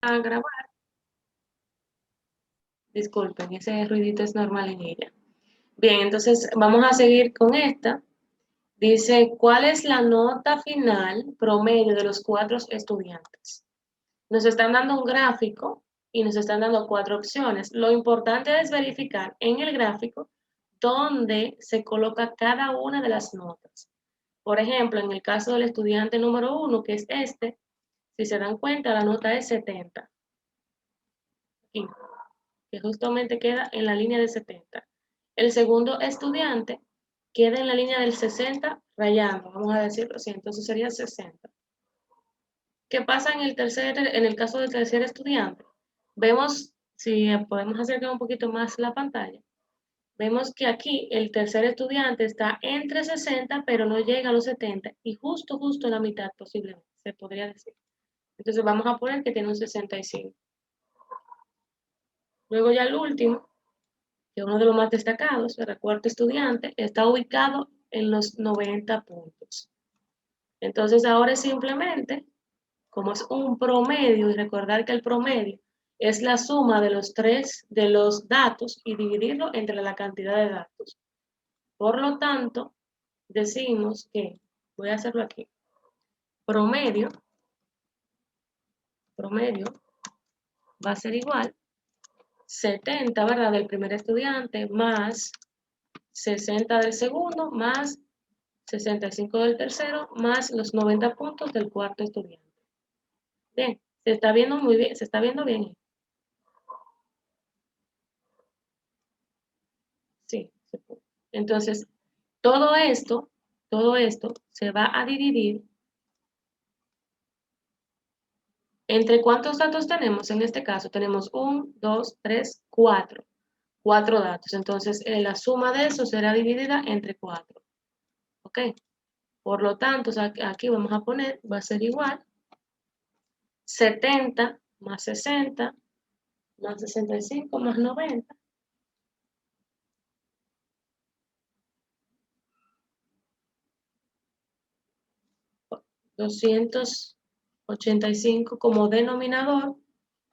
a grabar. Disculpen, ese ruidito es normal en ella. Bien, entonces vamos a seguir con esta. Dice, ¿cuál es la nota final promedio de los 4 estudiantes? Nos están dando un gráfico y nos están dando 4 opciones. Lo importante es verificar en el gráfico dónde se coloca cada una de las notas. Por ejemplo, en el caso del estudiante número 1, que es este, si se dan cuenta, la nota es 70. Aquí, que justamente queda en la línea de 70. El segundo estudiante queda en la línea del 60 rayando, vamos a decirlo así, entonces sería 60. ¿Qué pasa en el caso del tercer estudiante? Vemos, si podemos acercar un poquito más la pantalla, vemos que aquí el tercer estudiante está entre 60, pero no llega a los 70 y justo en la mitad posiblemente, se podría decir. Entonces vamos a poner que tiene un 65. Luego ya el último, que uno de los más destacados, el cuarto estudiante, está ubicado en los 90 puntos. Entonces ahora es simplemente, como es un promedio, y recordar que el promedio es la suma de los datos y dividirlo entre la cantidad de datos. Por lo tanto, decimos que, voy a hacerlo aquí, promedio va a ser igual 70, ¿verdad? Del primer estudiante más 60 del segundo más 65 del tercero más los 90 puntos del cuarto estudiante. Bien, se está viendo muy bien, se está viendo bien. Sí, se puede. Entonces, todo esto se va a dividir entre cuántos datos tenemos. En este caso tenemos 1, 2, 3, 4. 4 datos. Entonces, la suma de eso será dividida entre 4. ¿Ok? Por lo tanto, aquí vamos a poner, va a ser igual 70 más 60 más 65 más 90. 285 como denominador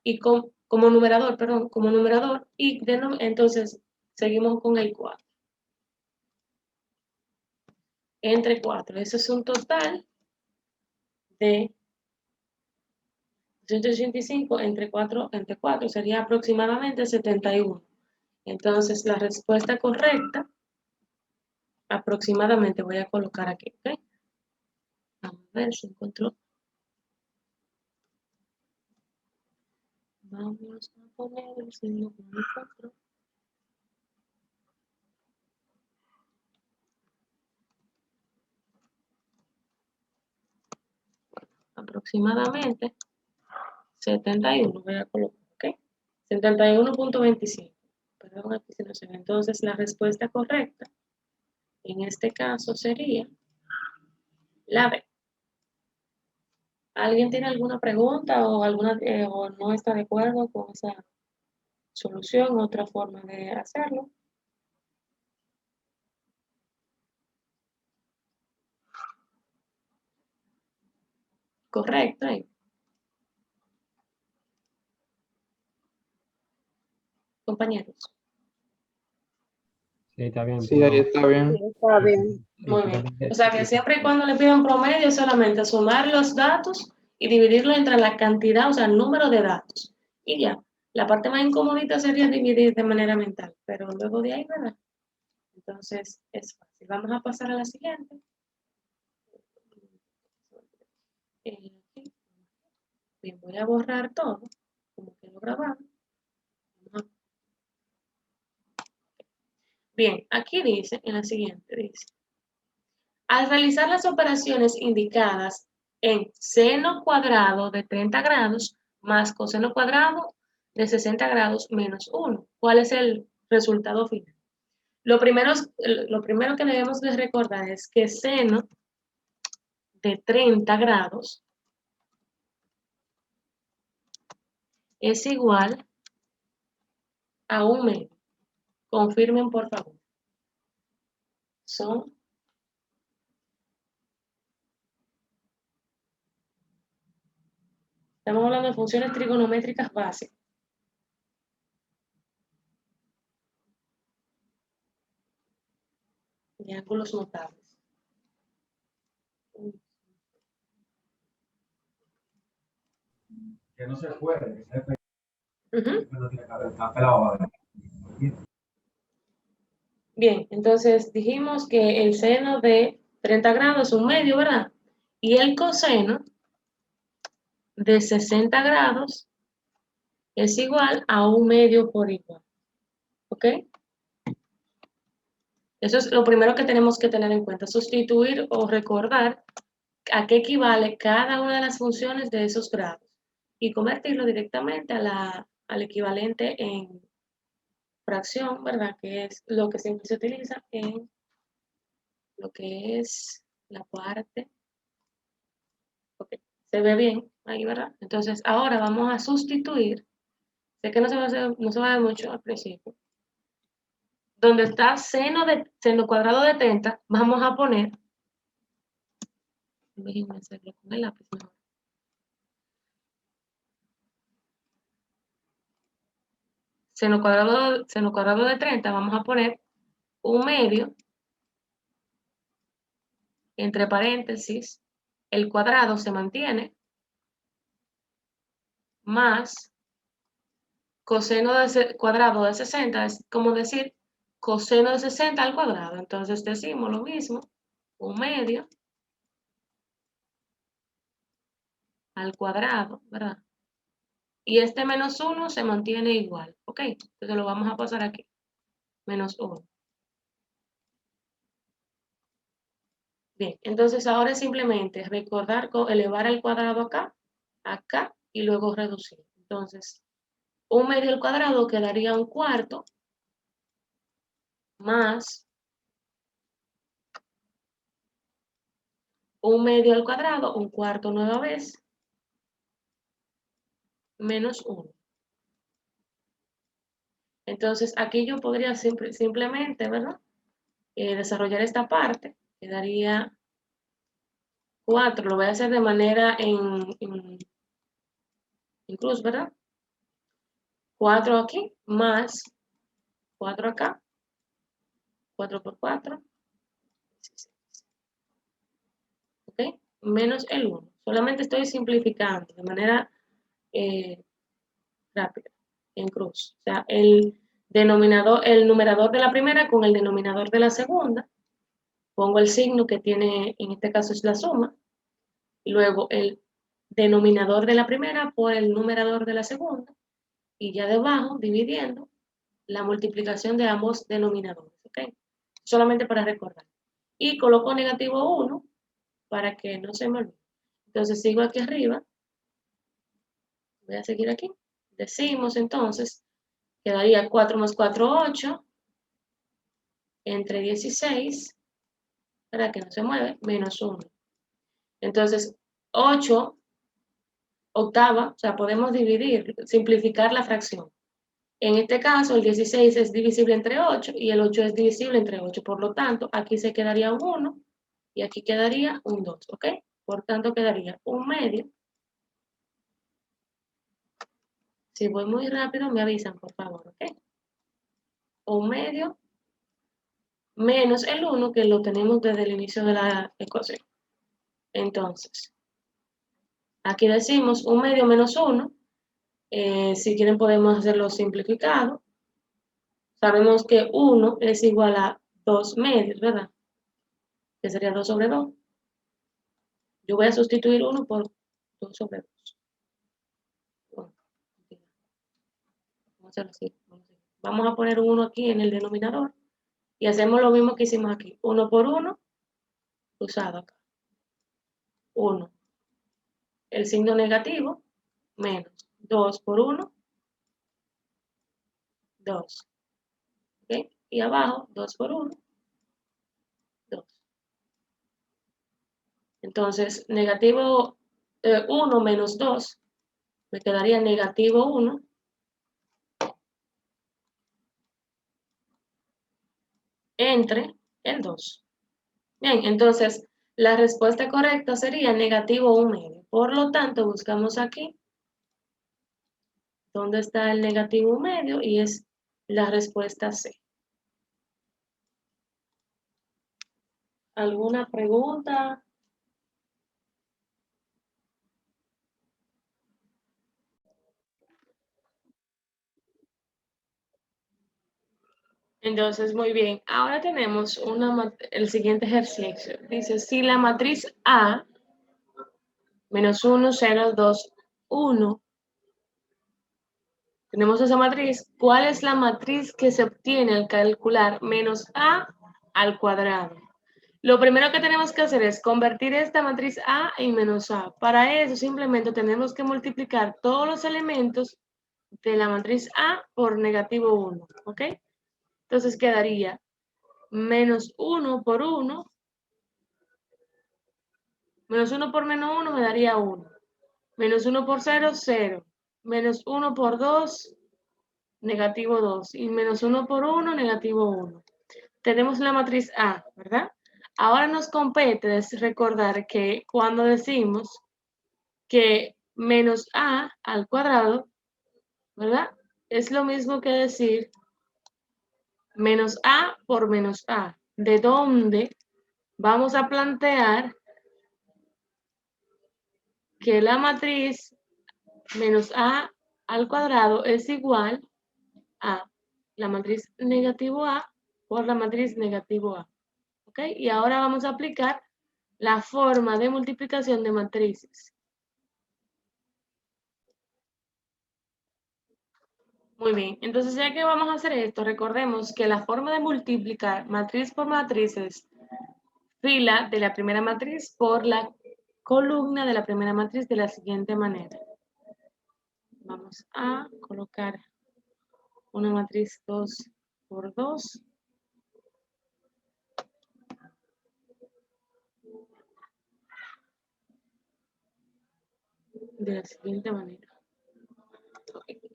y como numerador, perdón, como numerador y entonces seguimos con el 4. Entre 4, eso es un total de 285 entre 4 sería aproximadamente 71. Entonces la respuesta correcta aproximadamente voy a colocar aquí, ¿ok? Vamos a ver si encuentro. Vamos a poner si no encuentro. Aproximadamente 71 voy a colocar, ¿ok? 71.25. Perdón, aquí se nos ve. Entonces la respuesta correcta en este caso sería la B. ¿Alguien tiene alguna pregunta o o no está de acuerdo con esa solución, otra forma de hacerlo? Correcto. Compañeros. Sí, está bien, Sí, ahí está bien. Sí, está bien. Muy bien. O sea que siempre y cuando le pidan promedio, solamente sumar los datos y dividirlo entre la cantidad, o sea, el número de datos. Y ya. La parte más incomodita sería dividir de manera mental, pero luego de ahí, ¿verdad? Entonces, es fácil. Vamos a pasar a la siguiente. Aquí. Bien, voy a borrar todo, como quedó grabado. Bien, aquí dice, en la siguiente dice, al realizar las operaciones indicadas en seno cuadrado de 30 grados más coseno cuadrado de 60 grados menos 1, ¿cuál es el resultado final? Lo primero que debemos de recordar es que seno de 30 grados es igual a 1 medio. Confirmen, por favor. Son Estamos hablando de funciones trigonométricas básicas. Y ángulos notables. Que no se puede, que se Ujú. no tiene que está pelado. Bien, entonces dijimos que el seno de 30 grados es un medio, ¿verdad? Y el coseno de 60 grados es igual a un medio por igual. ¿Ok? Eso es lo primero que tenemos que tener en cuenta, sustituir o recordar a qué equivale cada una de las funciones de esos grados y convertirlo directamente al equivalente en fracción, ¿verdad? Que es lo que siempre se utiliza en lo que es la parte. Ok, se ve bien ahí, ¿verdad? Entonces, ahora vamos a sustituir. Sé que no se va a ver mucho al principio. Donde está seno cuadrado de 30, vamos a poner, déjenme hacerlo con el lápiz mejor. Seno cuadrado de 30, vamos a poner un medio, entre paréntesis, el cuadrado se mantiene, más coseno cuadrado de 60, es como decir coseno de 60 al cuadrado. Entonces decimos lo mismo, un medio al cuadrado, ¿verdad? Y este menos 1 se mantiene igual, ¿ok? Entonces lo vamos a pasar aquí, menos 1. Bien, entonces ahora es simplemente recordar elevar el cuadrado acá, acá y luego reducir. Entonces, un medio al cuadrado quedaría un cuarto más un medio al cuadrado, un cuarto nueva vez, menos 1. Entonces, aquí yo podría simplemente, ¿verdad? Desarrollar esta parte, quedaría 4. Lo voy a hacer de manera en cruz, ¿verdad? 4 aquí, más 4 acá, 4 por 4, ¿ok? Menos el 1. Solamente estoy simplificando de manera eh, rápida, en cruz. O sea, el numerador de la primera con el denominador de la segunda. Pongo el signo que tiene, en este caso es la suma. Y luego el denominador de la primera por el numerador de la segunda. Y ya debajo, dividiendo, la multiplicación de ambos denominadores, ¿ok? Solamente para recordar. Y coloco negativo 1 para que no se me olvide. Entonces sigo aquí arriba, voy a seguir aquí. Decimos entonces, quedaría 4 más 4, 8, entre 16, para que no se mueve, menos 1. Entonces, 8 octava, o sea, podemos dividir, simplificar la fracción. En este caso, el 16 es divisible entre 8 y el 8 es divisible entre 8. Por lo tanto, aquí se quedaría un 1 y aquí quedaría un 2, ¿ok? Por tanto, quedaría un medio. Si voy muy rápido, me avisan, por favor, ¿ok? Un medio menos el 1 que lo tenemos desde el inicio de la ecuación. Entonces, aquí decimos un medio menos 1. Si quieren podemos hacerlo simplificado. Sabemos que 1 es igual a 2 medios, ¿verdad? Que sería 2 sobre 2. Yo voy a sustituir 1 por 2 sobre 2. Bueno, vamos a hacerlo así. Vamos a poner un 1 aquí en el denominador y hacemos lo mismo que hicimos aquí. 1 por 1, cruzado acá. 1. El signo negativo, menos 2 por 1, 2. ¿Ok? Y abajo, 2 por 1, 2. Entonces, negativo 1 menos 2, me quedaría negativo 1 entre el 2. Bien, entonces la respuesta correcta sería negativo 1 medio. Por lo tanto, buscamos aquí dónde está el negativo medio y es la respuesta C. ¿Alguna pregunta? Entonces, muy bien. Ahora tenemos el siguiente ejercicio. Dice, si la matriz A, menos 1, 0, 2, 1, tenemos esa matriz, ¿cuál es la matriz que se obtiene al calcular menos A al cuadrado? Lo primero que tenemos que hacer es convertir esta matriz A en menos A. Para eso simplemente tenemos que multiplicar todos los elementos de la matriz A por negativo 1, ¿ok? Entonces quedaría menos 1 por 1, menos 1 por menos 1 me daría 1, menos 1 por 0, 0, menos 1 por 2, negativo 2, y menos 1 por 1, negativo 1. Tenemos la matriz A, ¿verdad? Ahora nos compete recordar que cuando decimos que menos A al cuadrado, ¿verdad? Es lo mismo que decir menos A por menos A, de donde vamos a plantear que la matriz menos A al cuadrado es igual a la matriz negativo A por la matriz negativo A. ¿Ok? Y ahora vamos a aplicar la forma de multiplicación de matrices. Muy bien, entonces ya que vamos a hacer esto, recordemos que la forma de multiplicar matriz por matriz es fila de la primera matriz por la columna de la primera matriz de la siguiente manera. Vamos a colocar una matriz 2 por 2. De la siguiente manera.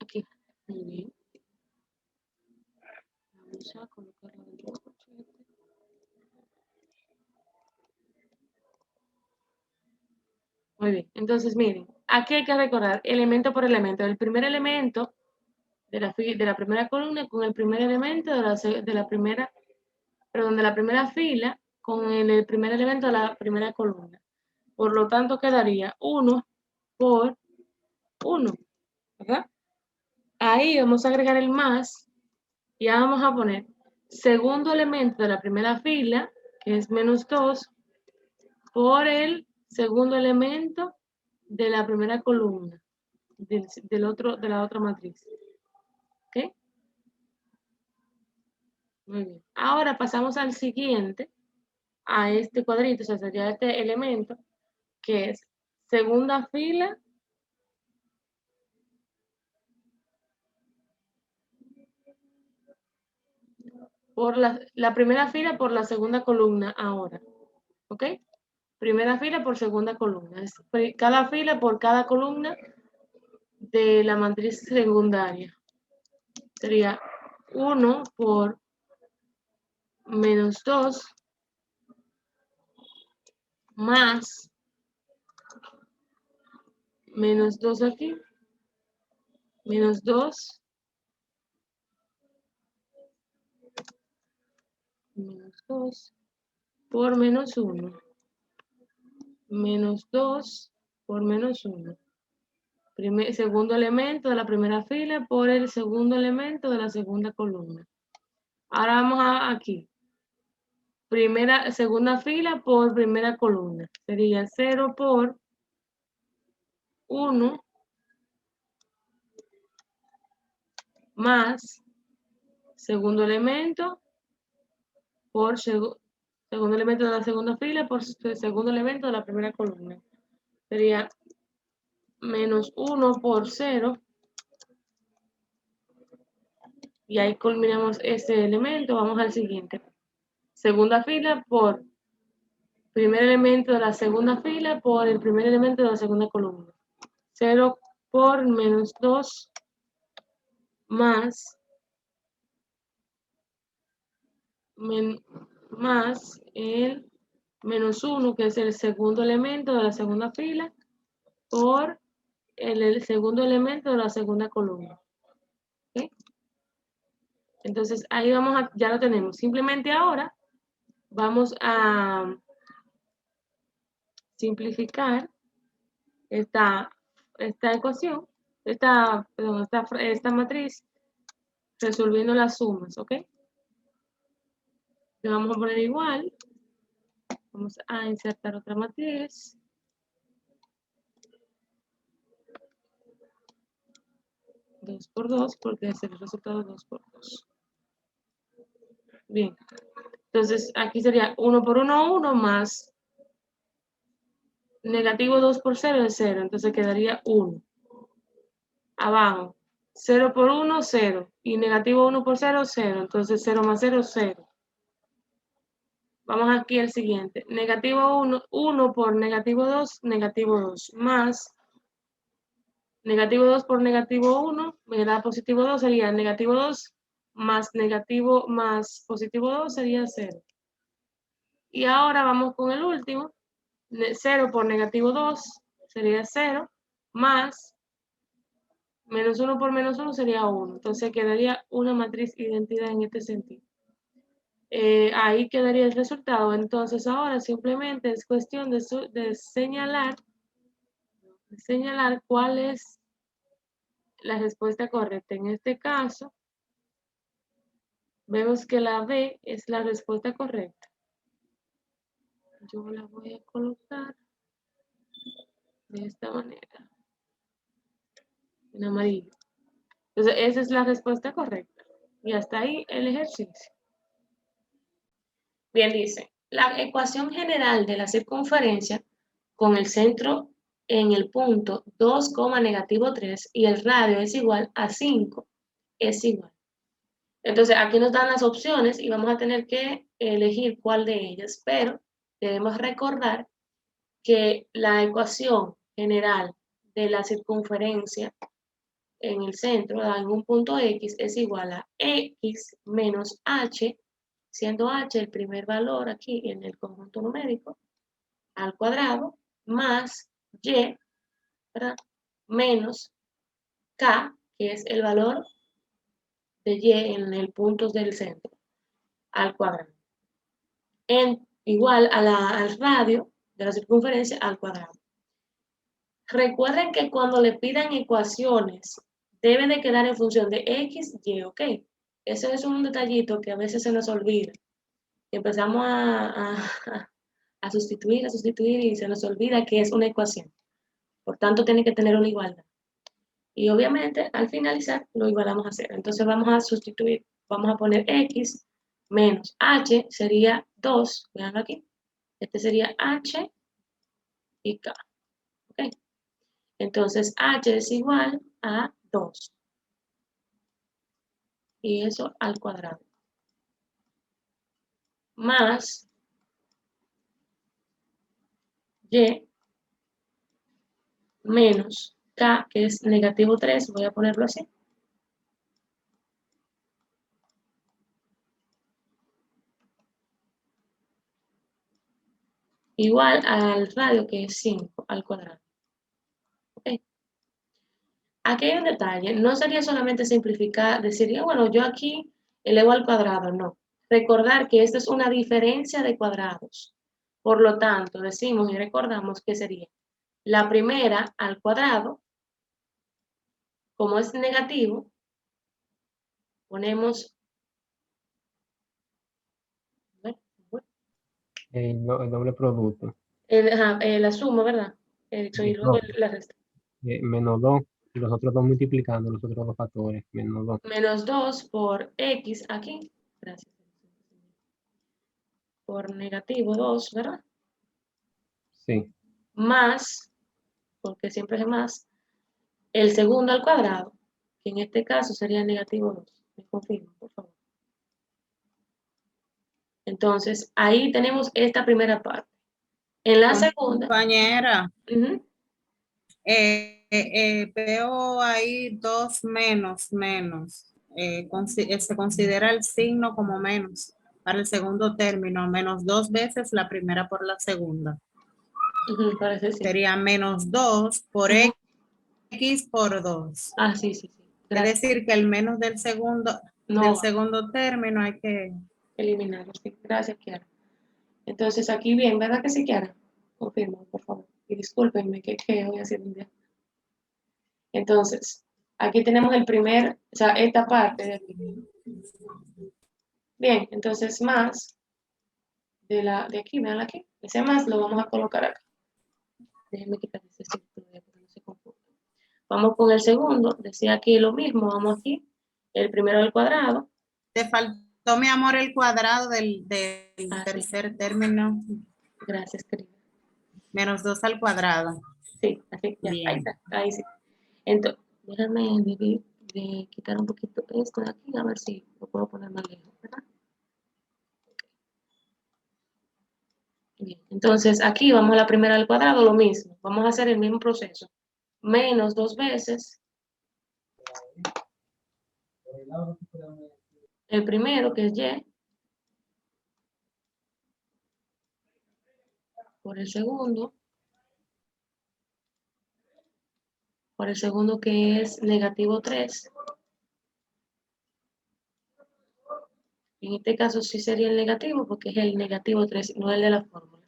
Aquí, muy bien. Vamos a colocarlo dentro del corchete. Muy bien, entonces miren, aquí hay que recordar elemento por elemento. El primer elemento de la primera columna con el primer elemento de la primera fila con el primer elemento de la primera columna. Por lo tanto, quedaría 1 por 1, ¿verdad? Ahí vamos a agregar el más y ya vamos a poner segundo elemento de la primera fila, que es menos 2, por el segundo elemento de la primera columna de la otra matriz. ¿Ok? Muy bien. Ahora pasamos al siguiente, a este cuadrito, o sea, sería este elemento, que es segunda fila por la primera fila por la segunda columna ahora. ¿Ok? Primera fila por segunda columna. Es cada fila por cada columna de la matriz secundaria. Sería 1 por menos 2 más menos 2 aquí, menos 2, menos 2 por menos 1, menos 2 por menos 1. Segundo elemento de la primera fila por el segundo elemento de la segunda columna. Ahora vamos aquí. Segunda fila por primera columna. Sería 0 por 1 más segundo elemento por segundo elemento de la segunda fila por segundo elemento de la primera columna. Sería menos 1 por 0. Y ahí culminamos este elemento. Vamos al siguiente. Segunda fila por primer elemento de la segunda fila por el primer elemento de la segunda columna. 0 por menos 2 más el menos 1, que es el segundo elemento de la segunda fila, por el segundo elemento de la segunda columna. ¿Okay? Entonces, ahí ya lo tenemos. Simplemente ahora vamos a simplificar esta ecuación, esta matriz, resolviendo las sumas, ¿ok? Le vamos a poner igual. Vamos a insertar otra matriz. Dos por dos, porque es el resultado 2 por 2. Bien. Entonces, aquí sería 1 por 1, 1 más negativo 2 por 0 es 0. Entonces quedaría 1. Abajo, 0 por 1, 0. Y negativo 1 por 0, 0. Entonces 0 más 0, 0. Vamos aquí al siguiente. Negativo 1, 1 por negativo 2, negativo 2. Más negativo 2 por negativo 1, me da positivo 2, sería negativo 2 más negativo más positivo 2 sería 0. Y ahora vamos con el último. 0 por negativo 2 sería 0, más menos 1 por menos 1 sería 1. Entonces quedaría una matriz identidad en este sentido. Ahí quedaría el resultado. Entonces ahora simplemente es cuestión de señalar cuál es la respuesta correcta. En este caso, vemos que la B es la respuesta correcta. Yo la voy a colocar de esta manera, en amarillo. Entonces, esa es la respuesta correcta. Y hasta ahí el ejercicio. Bien, dice, la ecuación general de la circunferencia con el centro en el punto 2, negativo 3 y el radio es igual a 5, es igual. Entonces, aquí nos dan las opciones y vamos a tener que elegir cuál de ellas, pero debemos recordar que la ecuación general de la circunferencia en el centro, en un punto X, es igual a X menos H, siendo H el primer valor aquí en el conjunto numérico, al cuadrado, más Y, ¿verdad? Menos K, que es el valor de Y en el punto del centro, al cuadrado. Igual al radio de la circunferencia al cuadrado. Recuerden que cuando le pidan ecuaciones, deben de quedar en función de X, Y, ¿ok? Ese es un detallito que a veces se nos olvida. Empezamos a sustituir y se nos olvida que es una ecuación. Por tanto, tiene que tener una igualdad. Y obviamente, al finalizar, lo igualamos a 0. Entonces, vamos a sustituir. Vamos a poner X menos H, sería 2. Veanlo aquí. Este sería H y K. ¿Ok? Entonces, H es igual a 2. Y eso al cuadrado. Más Y menos K, que es negativo 3. Voy a ponerlo así. Igual al radio, que es 5 al cuadrado. ¿Ok? Aquí hay un detalle. No sería solamente simplificar, decir, bueno, yo aquí elevo al cuadrado. No. Recordar que esta es una diferencia de cuadrados. Por lo tanto, decimos y recordamos que sería la primera al cuadrado. Como es negativo, ponemos El doble producto. la suma, ¿verdad? Y luego la resta. Menos 2 y los otros dos multiplicando los otros dos factores. Menos 2. Menos 2 por X aquí. Gracias. Por negativo 2, ¿verdad? Sí. Más, porque siempre es más, el segundo al cuadrado, que en este caso sería negativo 2. Me confirmo, por favor. Entonces, ahí tenemos esta primera parte. En la segunda. Compañera, Uh-huh. Veo ahí 2 menos. Se considera el signo como menos para el segundo término, menos 2 veces la primera por la segunda. Parece sí. Sería menos 2 por X X por 2. Ah, sí, sí, sí. Es Gracias. decir, que el menos del No, segundo término hay que... eliminarlo, sí. Gracias, Kiara. Entonces, aquí bien, ¿verdad que sí, Kiara? Confirmo, por favor. Y discúlpenme que hoy ha sido un día. Entonces, aquí tenemos el primer, o sea, esta parte de aquí. Bien, entonces más de aquí, vean aquí. Ese más lo vamos a colocar acá. Déjenme quitar ese círculo para que no se confunda. Vamos con el segundo, decía aquí lo mismo, vamos aquí. El primero al cuadrado. Te faltó, mi amor, el cuadrado del Ah, sí. tercer término. Gracias, querida. Menos 2 al cuadrado. Sí, así, ya, ahí Bien. está, ahí sí. Entonces, déjame de quitar un poquito esto de aquí, a ver si lo puedo poner más lejos, ¿verdad? Bien, entonces aquí vamos a la primera al cuadrado, lo mismo. Vamos a hacer el mismo proceso. Menos 2 veces el primero, que es y, por el segundo que es negativo 3. En este caso sí sería el negativo porque es el negativo 3, no el de la fórmula.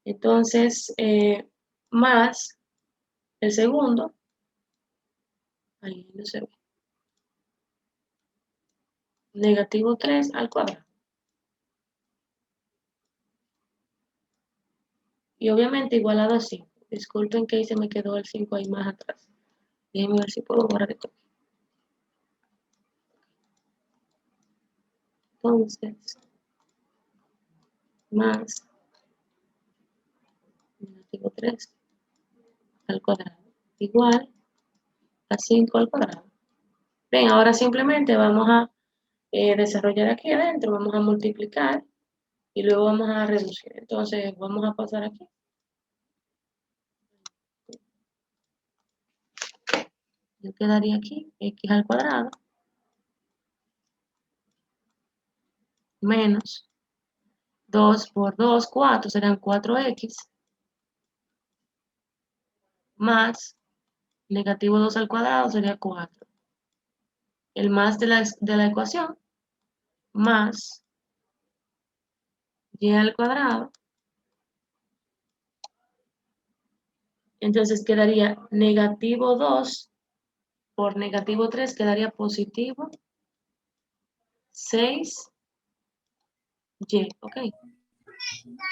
Entonces, más el segundo, ahí no se ve, negativo 3 al cuadrado. Y obviamente igualado a 5. Disculpen que ahí se me quedó el 5 ahí más atrás. Déjenme ver si puedo borrar esto. Entonces, más negativo 3 al cuadrado igual a 5 al cuadrado. Bien, ahora simplemente vamos a desarrollar aquí adentro, vamos a multiplicar y luego vamos a reducir. Entonces, vamos a pasar aquí. Yo quedaría aquí, x al cuadrado, menos 2 por 2, 4, serán 4x, más negativo 2 al cuadrado sería 4. El más de la ecuación, más y al cuadrado. Entonces quedaría negativo 2 por negativo 3, quedaría positivo 6y, ok.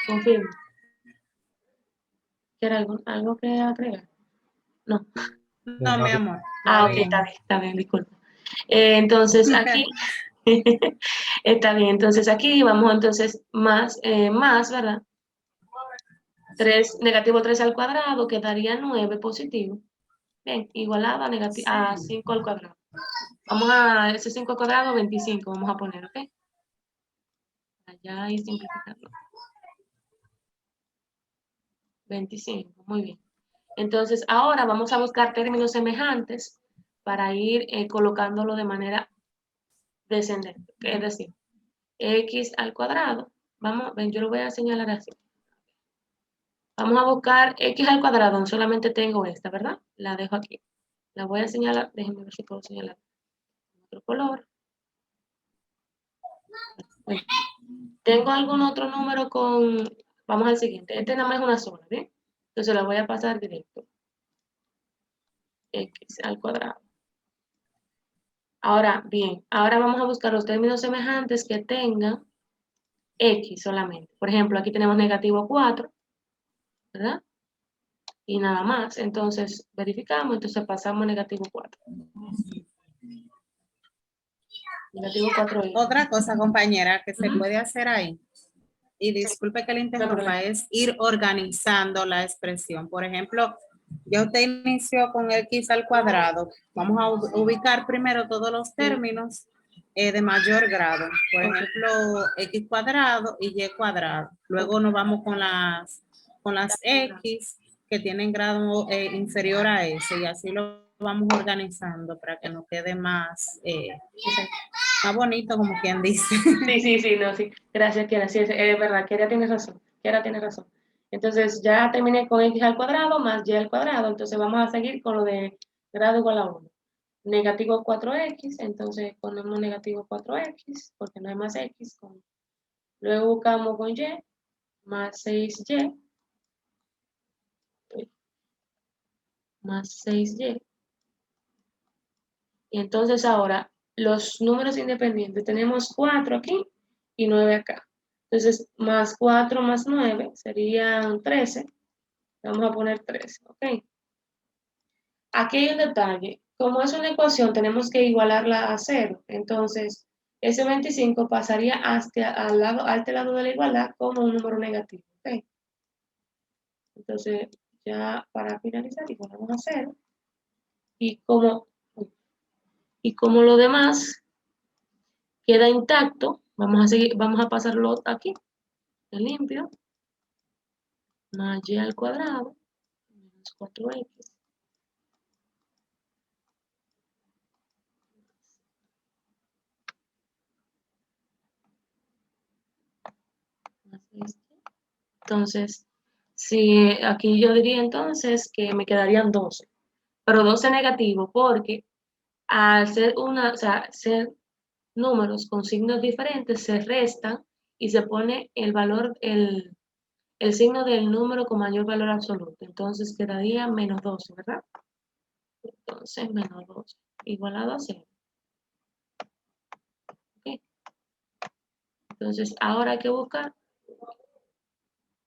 Confirmo. ¿Quieres algo que agregar? No. No, mi amor. Ah, Está ok, bien. está bien, disculpa. Entonces aquí, está bien, entonces aquí vamos entonces más, ¿verdad? 3, negativo 3 al cuadrado quedaría 9 positivo. Bien, igualado a 5 al cuadrado. Vamos a ese 5 al cuadrado, 25 vamos a poner, ¿ok? Allá y simplificando. 25, muy bien. Entonces, ahora vamos a buscar términos semejantes para ir colocándolo de manera descendente. Es decir, x al cuadrado. Vamos, ven, yo lo voy a señalar así. Vamos a buscar x al cuadrado. Solamente tengo esta, ¿verdad? La dejo aquí. La voy a señalar. Déjenme ver si puedo señalar otro color. Bueno, ¿tengo algún otro número con...? Vamos al siguiente. Este nada más es una sola, ¿bien? Entonces la voy a pasar directo. X al cuadrado. Ahora, bien, ahora vamos a buscar los términos semejantes que tengan X solamente. Por ejemplo, aquí tenemos negativo 4, ¿verdad? Y nada más. Entonces, verificamos, entonces pasamos a negativo 4. Negativo 4 es. Otra cosa, compañera, que se Ujú. puede hacer ahí, y disculpe que le interrumpa, es ir organizando la expresión. Por ejemplo, ya usted inició con x al cuadrado. Vamos a ubicar primero todos los términos de mayor grado. Por ejemplo, x cuadrado y y cuadrado. Luego nos vamos con las x que tienen grado inferior a ese, y así lo vamos organizando para que nos quede más, más bonito, como quien dice. Sí, no, sí. Gracias, Kiara. Sí, es verdad, Kiara tiene razón. Entonces ya terminé con x al cuadrado más y al cuadrado, entonces vamos a seguir con lo de grado igual a 1. Negativo 4x, entonces ponemos negativo 4x, porque no hay más x. Luego buscamos con y, más 6y, más 6y. Y entonces ahora los números independientes, tenemos 4 aquí y 9 acá. Entonces, más 4 más 9 serían 13. Vamos a poner 13, ¿ok? Aquí hay un detalle. Como es una ecuación, tenemos que igualarla a 0. Entonces, ese 25 pasaría hasta al lado de la igualdad como un número negativo, ¿ok? Entonces, ya para finalizar, igualamos a 0. Y como lo demás queda intacto, vamos a pasarlo aquí, en limpio, más y al cuadrado, menos 4x, más 6y. Entonces, si aquí yo diría entonces que me quedarían 12, pero 12 negativo, porque al ser ser números con signos diferentes, se restan y se pone el valor, el signo del número con mayor valor absoluto. Entonces quedaría menos 12, ¿verdad? Entonces menos 12 igualado a 0. ¿Ok? Entonces ahora hay que buscar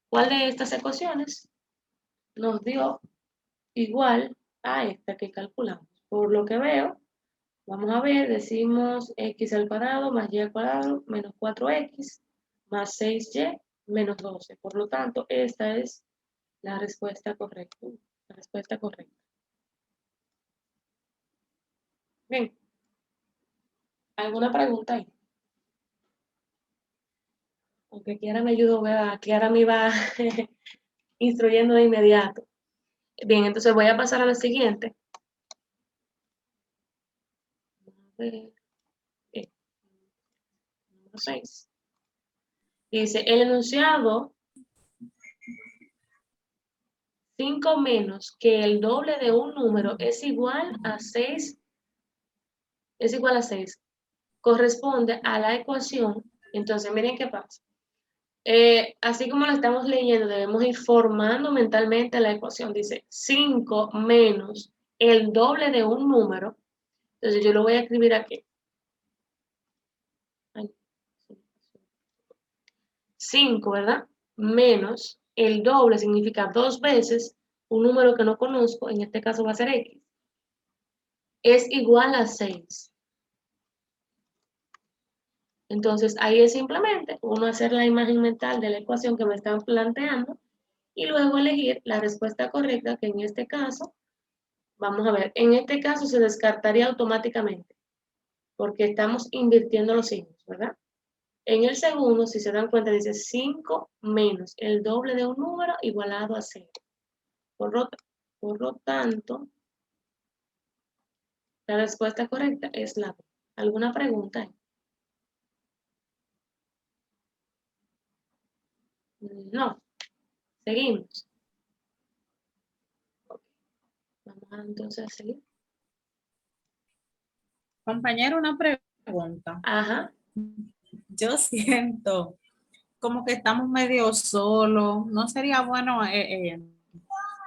cuál de estas ecuaciones nos dio igual a esta que calculamos. Por lo que veo, vamos a ver, decimos x al cuadrado más y al cuadrado menos 4x más 6y menos 12. Por lo tanto, esta es la respuesta correcta. La respuesta correcta. Bien. ¿Alguna pregunta ahí? Aunque Kiara me ayudó, ¿verdad? Kiara me iba instruyendo de inmediato. Bien, entonces voy a pasar a la siguiente. A ver. Número 6. Dice, el enunciado 5 menos que el doble de un número es igual a 6. Es igual a 6. Corresponde a la ecuación. Entonces, miren qué pasa. Así como lo estamos leyendo, debemos ir formando mentalmente la ecuación. Dice 5 menos el doble de un número. Entonces yo lo voy a escribir aquí. 5, ¿verdad? Menos el doble significa 2 veces un número que no conozco, en este caso va a ser x. Es igual a 6. Entonces ahí es simplemente uno hacer la imagen mental de la ecuación que me están planteando y luego elegir la respuesta correcta, que en este caso, vamos a ver, en este caso se descartaría automáticamente porque estamos invirtiendo los signos, ¿verdad? En el segundo, si se dan cuenta, dice 5 menos el doble de un número igualado a 0. Por lo tanto, la respuesta correcta es la B. ¿Alguna pregunta? No. Seguimos. Vamos entonces a seguir. Compañero, una pregunta. Ajá. Yo siento como que estamos medio solos. ¿No sería bueno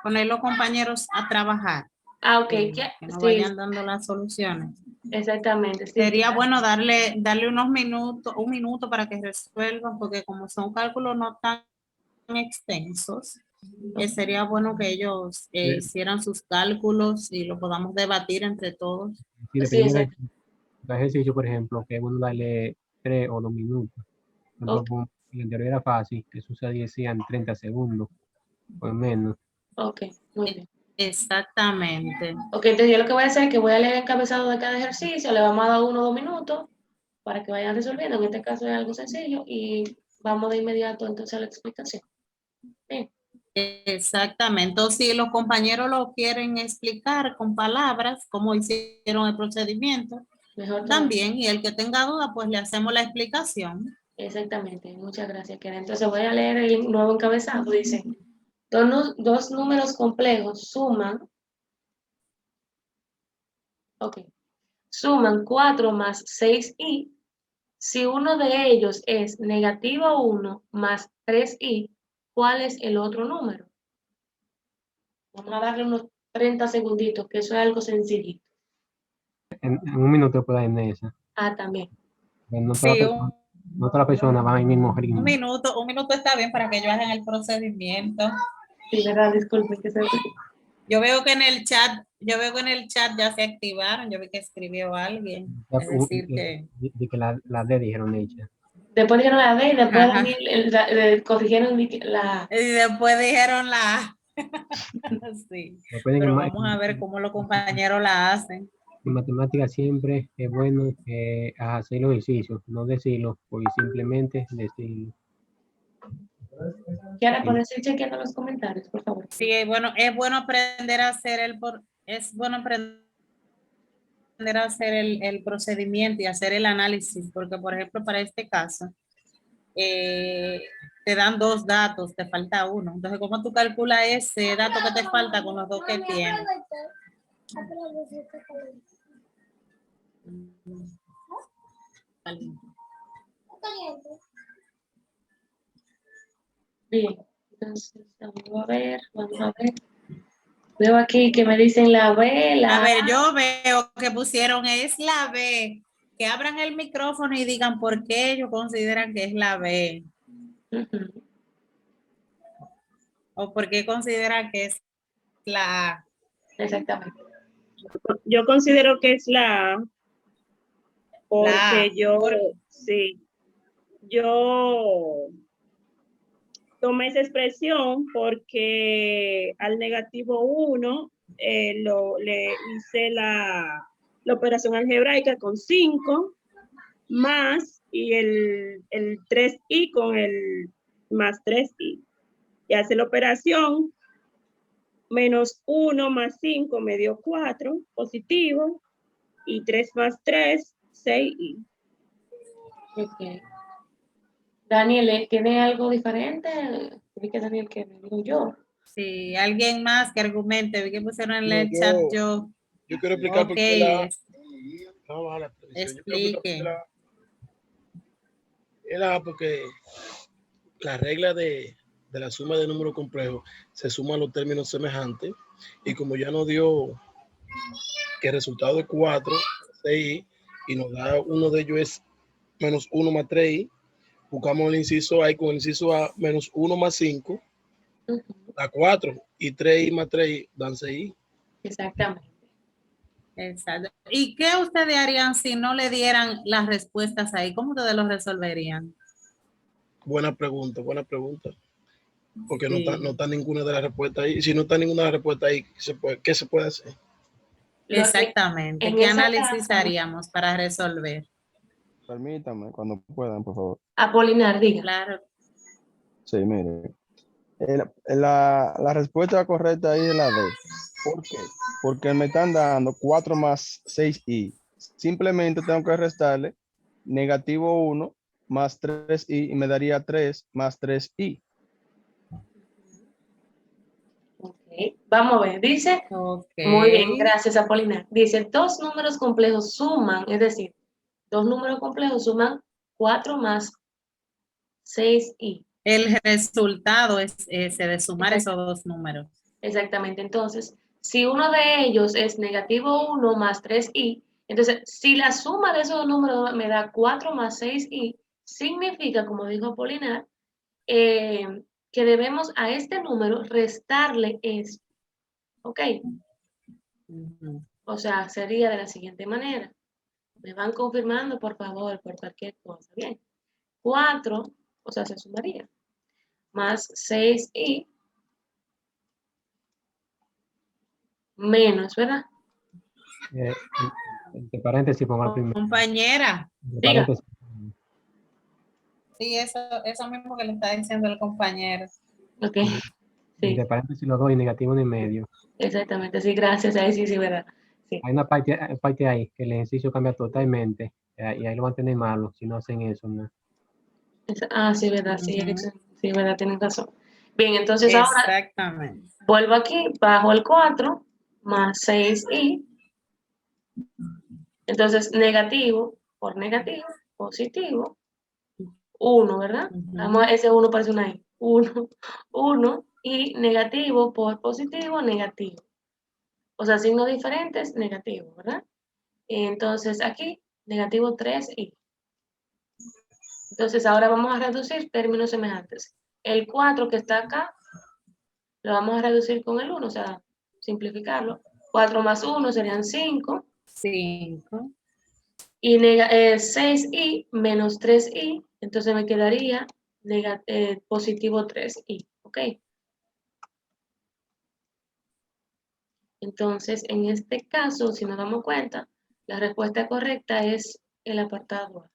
poner los compañeros a trabajar? Ah, ok. Que nos Sí, vayan dando las soluciones. exactamente. Sí, Sería bueno darle unos minutos, un minuto para que resuelvan, porque como son cálculos no tan extensos, sería bueno que ellos hicieran sus cálculos y lo podamos debatir entre todos. Sí, Sí, dependiendo exacto. del ejercicio, por ejemplo, que uno darle 3 o 2 minutos. Por ejemplo, el anterior era fácil, que sucedía decían 30 segundos o menos. Ok, muy bien. Exactamente. Ok, entonces yo lo que voy a hacer es que voy a leer el encabezado de cada ejercicio, le vamos a dar 1 o 2 minutos para que vayan resolviendo. En este caso es algo sencillo y vamos de inmediato entonces a la explicación. Bien. Exactamente. Entonces, si los compañeros lo quieren explicar con palabras, cómo hicieron el procedimiento, Mejor también, y el que tenga duda, pues le hacemos la explicación. Exactamente, muchas gracias, Karen. Entonces voy a leer el nuevo encabezado. Dice, Dos números complejos suman, suman 4 más 6i. Si uno de ellos es negativo 1 más 3i, ¿cuál es el otro número? Vamos a darle unos 30 segunditos, que eso es algo sencillito. En un minuto puede ir en esa. Ah, también. No Sí, todas las personas van al mismo ritmo. un minuto está bien para que ellos hagan el procedimiento. Sí, verdad, disculpen que se... Yo veo que en el chat ya se activaron, yo vi que escribió alguien. Es decir que... De que la D dijeron ella. Después dijeron la D y después Ajá. corrigieron la... Y después dijeron la A. Sí. Después Pero vamos a ver cómo los compañeros la hacen. En matemáticas siempre es bueno hacer los ejercicios, no decirlo, o simplemente decirlo. ¿Quieren ponerse chequeando los comentarios, por favor? Sí, bueno, es bueno aprender a hacer el procedimiento y hacer el análisis, porque por ejemplo para este caso te dan 2 datos, te falta uno. Entonces, ¿cómo tú calculas ese dato que te falta con los 2 que tienes? Bien, entonces vamos a ver. Veo aquí que me dicen la B, la A ver, yo veo que pusieron es la B. Que abran el micrófono y digan por qué ellos consideran que es la B. Ujú. O por qué consideran que es la A. Exactamente. Yo considero que es la A, porque La A. yo tomé esa expresión porque al negativo 1 le hice la operación algebraica con 5 más y el 3i con el más 3i. Y hace la operación menos 1 más 5 me dio 4 positivo y 3 más 3, 6i. Ok. Daniel, ¿tiene algo diferente? Vi que Daniel, que me digo yo. Sí, alguien más que argumente. Vi que pusieron en No, el chat yo. Yo quiero explicar por Ok, qué la... Vamos a bajar la televisión. Yo quiero explique. explicar por qué la... porque la regla de la suma de números complejos se suman los términos semejantes y como ya nos dio que el resultado es 4, 6 y nos da uno de ellos es menos 1 más 3i, buscamos el inciso A y con el inciso A menos 1 más 5 da 4 y 3i más 3i dan 6i. Exactamente. Exacto. ¿Y qué ustedes harían si no le dieran las respuestas ahí? ¿Cómo ustedes lo resolverían? Buena pregunta. Porque Sí. no está ninguna de las respuestas ahí. Y si no está ninguna de las respuestas ahí, ¿qué se puede hacer? Exactamente. En ¿Qué ese análisis caso- haríamos para resolver? Permítame, cuando puedan, por favor. Apolinar, diga. Claro. Sí, mire. La respuesta correcta ahí es la D. ¿Por qué? Porque me están dando 4 más 6i. Simplemente tengo que restarle negativo 1 más 3i y me daría 3 más 3i. Okay. Vamos a ver, dice, Ok. muy bien, gracias Apolinar. Dice, dos números complejos suman, es decir, dos números complejos suman 4 más 6i. El resultado es ese de sumar esos dos números. Exactamente, entonces, si uno de ellos es negativo 1 más 3i, entonces, si la suma de esos dos números me da 4 más 6i, significa, como dijo Apolinar, que debemos a este número restarle esto. ¿Ok? O sea, sería de la siguiente manera. Me van confirmando, por favor, por cualquier cosa. Bien. 4, o sea, se sumaría. Más 6i menos, ¿verdad? Entre paréntesis, pongo el primero. Compañera. Entre Diga. paréntesis. Sí, eso mismo que le está diciendo el compañero. Ok. Sí, Entre paréntesis los dos y negativo en el medio. exactamente. Sí, gracias. Ahí sí, ¿verdad? Sí. Hay una parte ahí que el ejercicio cambia totalmente y ahí lo van a tener malo si no hacen eso, ¿no? Sí, ¿verdad? Sí, Ujú. sí, ¿verdad? Tienen razón. Bien, entonces ahora Exactamente. vuelvo aquí, bajo el 4 más 6i. Entonces, negativo por negativo, positivo, 1, ¿verdad? Ujú. Ese 1 parece una i. 1, 1 y negativo por positivo, negativo. O sea, signos diferentes, negativo, ¿verdad? Entonces, aquí, negativo 3i. Entonces, ahora vamos a reducir términos semejantes. El 4 que está acá, lo vamos a reducir con el 1, o sea, simplificarlo. 4 más 1 serían 5. 5. Y 6i menos 3i, entonces me quedaría positivo 3i, ¿ok? Entonces, en este caso, si nos damos cuenta, la respuesta correcta es el apartado A.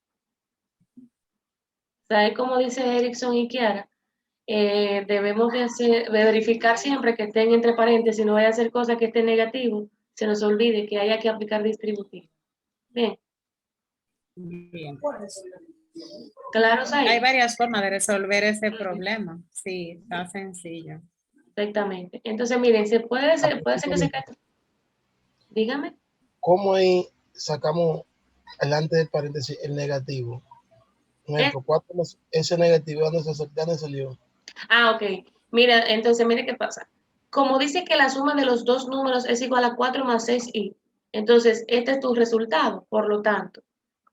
¿Sabe cómo dice Erickson y Kiara? Debemos de verificar siempre que estén entre paréntesis, no vaya a hacer cosas que estén negativo, se nos olvide que haya que aplicar distributivo. Bien, Bien. claros ahí. Hay varias formas de resolver ese problema. Sí, está sencillo. Exactamente. Entonces, miren, puede ser que se caiga. Dígame. ¿Cómo ahí sacamos delante del paréntesis el negativo? Un ejemplo, 4 más ese negativo, ¿dónde salió? Ok. Mira, entonces, mire qué pasa. Como dice que la suma de los dos números es igual a 4 más 6i, entonces este es tu resultado. Por lo tanto,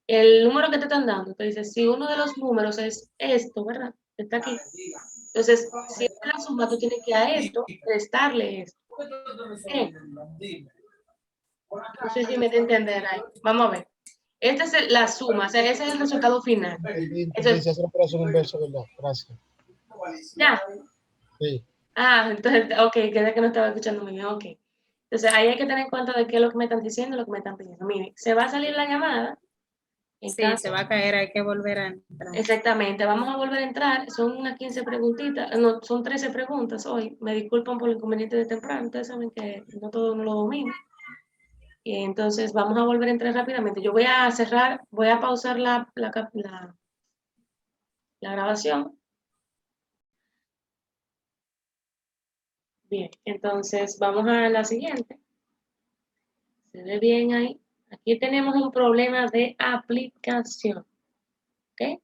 el número que te están dando, te dice, si uno de los números es esto, ¿verdad? Está aquí. Entonces, si es la suma, tú tienes que a esto restarle esto. Bien. No sé si me da a entender ahí. Vamos a ver. Esta es la suma, o sea, ese es el resultado final. Entonces, hacer operación inversa, ¿verdad? Gracias. Ya. Sí. Entonces, ok, queda que no estaba escuchando muy bien, ok. Entonces, ahí hay que tener en cuenta de qué es lo que me están diciendo y lo que me están pidiendo. Miren, se va a salir la llamada. En Sí, caso, se va a caer, hay que volver a entrar. exactamente, vamos a volver a entrar. Son unas 15 preguntitas, no, son 13 preguntas hoy. Me disculpan por el inconveniente de temprano, ustedes saben que no todo uno lo domina. Y entonces, vamos a volver a entrar rápidamente. Yo voy a cerrar, voy a pausar la grabación. Bien, entonces vamos a la siguiente. Se ve bien ahí. Aquí tenemos un problema de aplicación. ¿Ok?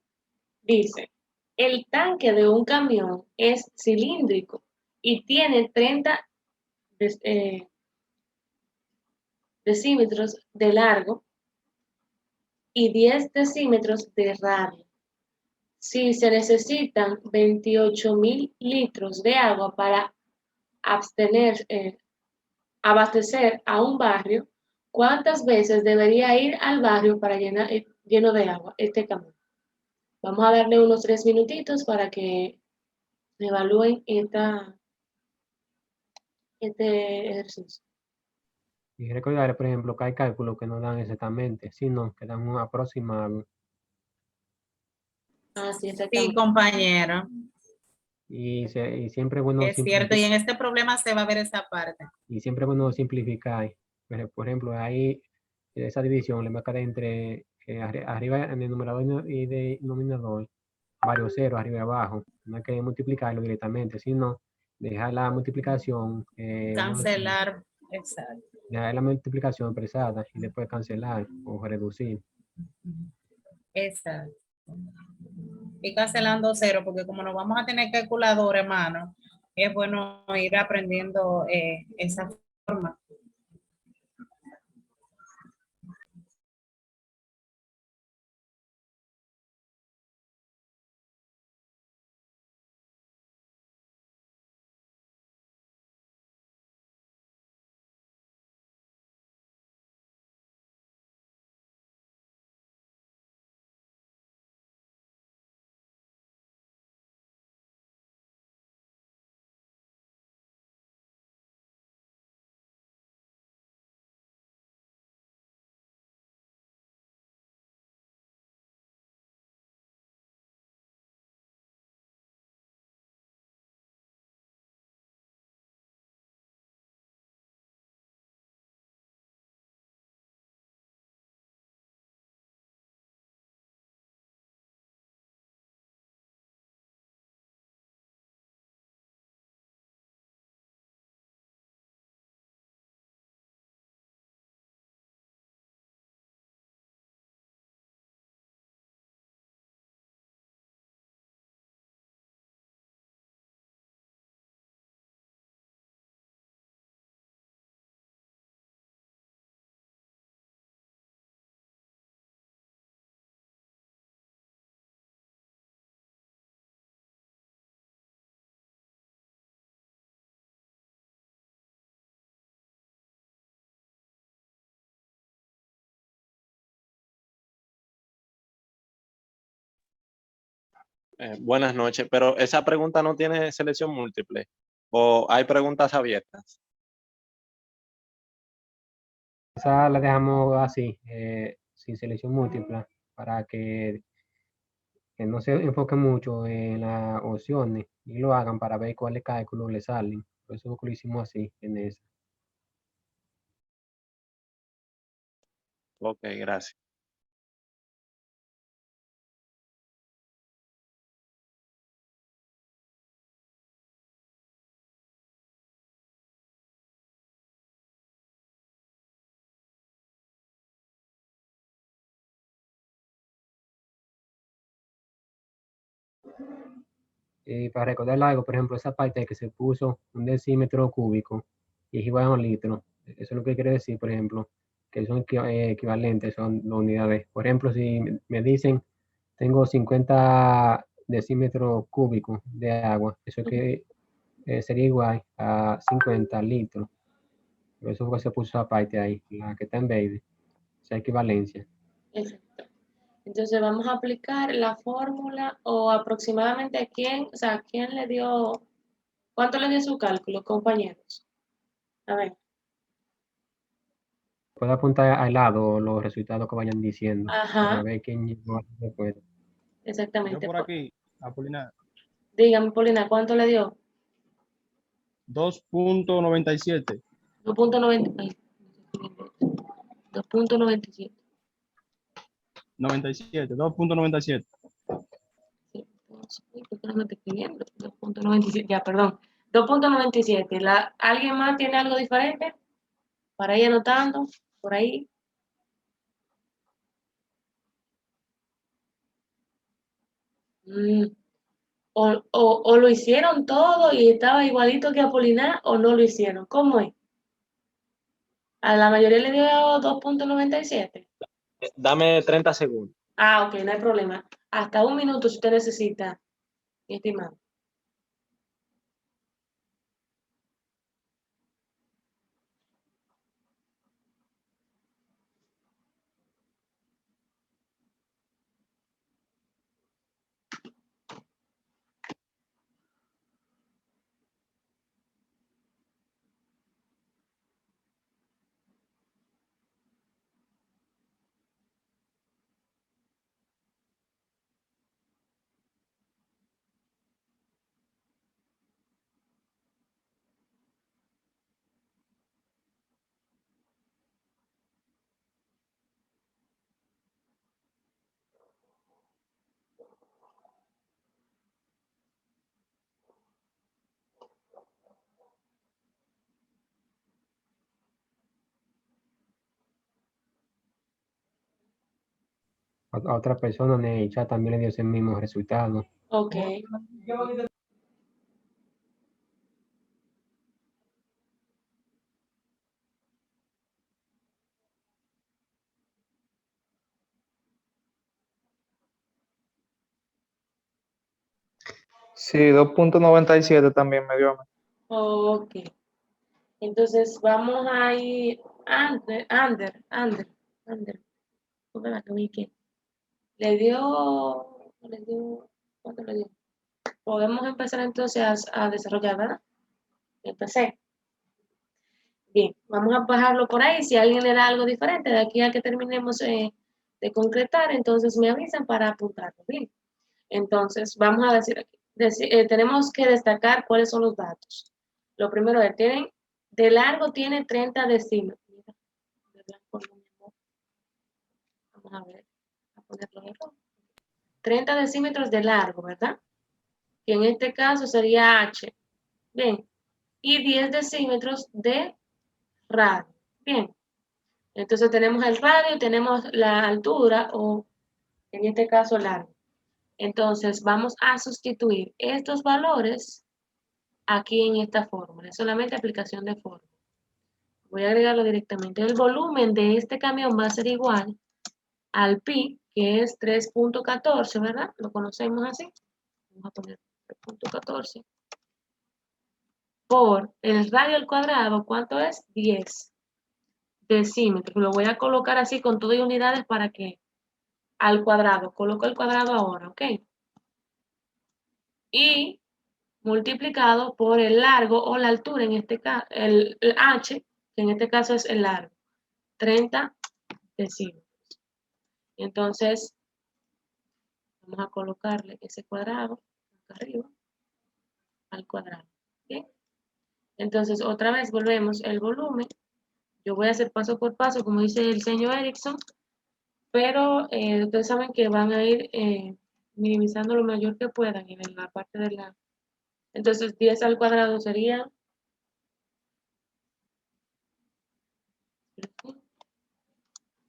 Dice, el tanque de un camión es cilíndrico y tiene 30 decímetros de largo y 10 decímetros de radio. Si se necesitan 28.000 litros de agua para abastecer a un barrio, ¿cuántas veces debería ir al barrio para lleno de agua este camión? Vamos a darle unos 3 minutitos para que evalúen este ejercicio. Y recordar, por ejemplo, que hay cálculos que no dan exactamente, sino que dan un aproximado. Sí, Sí, exactamente. compañero. Y siempre es bueno Es cierto, y en este problema se va a ver esa parte. y siempre es bueno simplificar. Por ejemplo, ahí esa división le marca entre arriba en el numerador y denominador varios ceros arriba y abajo. No hay que multiplicarlo directamente, sino dejar la multiplicación Cancelar, exacto. dejar la multiplicación expresada y después cancelar o reducir. Exacto. Y cancelando cero, porque como nos vamos a tener calculador, hermano, es bueno ir aprendiendo esa forma. Buenas noches, pero esa pregunta no tiene selección múltiple o hay preguntas abiertas. Esa la dejamos así, sin selección múltiple, para que no se enfoquen mucho en las opciones y lo hagan para ver cuáles cálculos le salen. Por eso lo hicimos así en esa. Ok, gracias. Y para recordar algo, por ejemplo, esa parte que se puso un decímetro cúbico y es igual a un litro. Eso es lo que quiere decir, por ejemplo, que son equivalentes, son las unidades. Por ejemplo, si me dicen, tengo 50 decímetros cúbicos de agua, eso que sería igual a 50 litros. Por eso fue que se puso aparte ahí, la que está en verde, esa equivalencia. Exacto. Entonces vamos a aplicar la fórmula o aproximadamente quién le dio, ¿cuánto le dio su cálculo, compañeros? A ver, Puedo apuntar al lado los resultados que vayan diciendo para ajá, ver quién llegó después. Yo exactamente. por aquí, Apolinar, Dígame, Paulina, ¿cuánto le dio? 2.97. 2.90, 2.97. 97, 2.97. Sí, ¿por qué no me estoy escribiendo? 2.97, ya, perdón. 2.97. ¿Alguien más tiene algo diferente? Para ir anotando, por ahí. Mm, o lo hicieron todo y estaba igualito que Apolinar o no lo hicieron. ¿Cómo es? A la mayoría le dio 2.97. Dame 30 segundos. Ah, ok, no hay problema. Hasta un minuto si usted necesita, mi estimado. A otra persona en el chat también le dio ese mismo resultado. Ok. Sí, 2.97 también me dio a mí. Ok. Entonces vamos a ir. Ander. ¿Cómo la que ubique? Le dio. ¿Cuánto le dio? Podemos empezar entonces a desarrollar, ¿verdad? Empecé. Bien, vamos a bajarlo por ahí. Si alguien le da algo diferente, de aquí a que terminemos de concretar, entonces me avisan para apuntarlo. Bien. Entonces, vamos a decir aquí. Tenemos que destacar cuáles son los datos. Lo primero es, de largo tiene 30 decímetros. Mira, de blanco no, mi amor. Vamos a ver, a ponerlo de rojo. 30 decímetros de largo, ¿verdad? Que en este caso sería H. Bien. Y 10 decímetros de radio. Bien. Entonces tenemos el radio, tenemos la altura o en este caso largo. Entonces vamos a sustituir estos valores aquí en esta fórmula. Es solamente aplicación de fórmula. Voy a agregarlo directamente. El volumen de este camión va a ser igual al pi, que es 3.14, ¿verdad? Lo conocemos así. Vamos a poner 3.14 por el radio al cuadrado. ¿Cuánto es? 10 decímetros. Lo voy a colocar así con todo y unidades para que al cuadrado. Coloco el cuadrado ahora, ¿ok? y multiplicado por el largo o la altura, en este caso, el h, que en este caso es el largo, 30 decímetros. Entonces, vamos a colocarle ese cuadrado acá arriba al cuadrado. ¿Bien? Entonces, otra vez volvemos el volumen. Yo voy a hacer paso por paso, como dice el señor Erickson, pero ustedes saben que van a ir minimizando lo mayor que puedan en la parte de la... Entonces, 10 al cuadrado sería...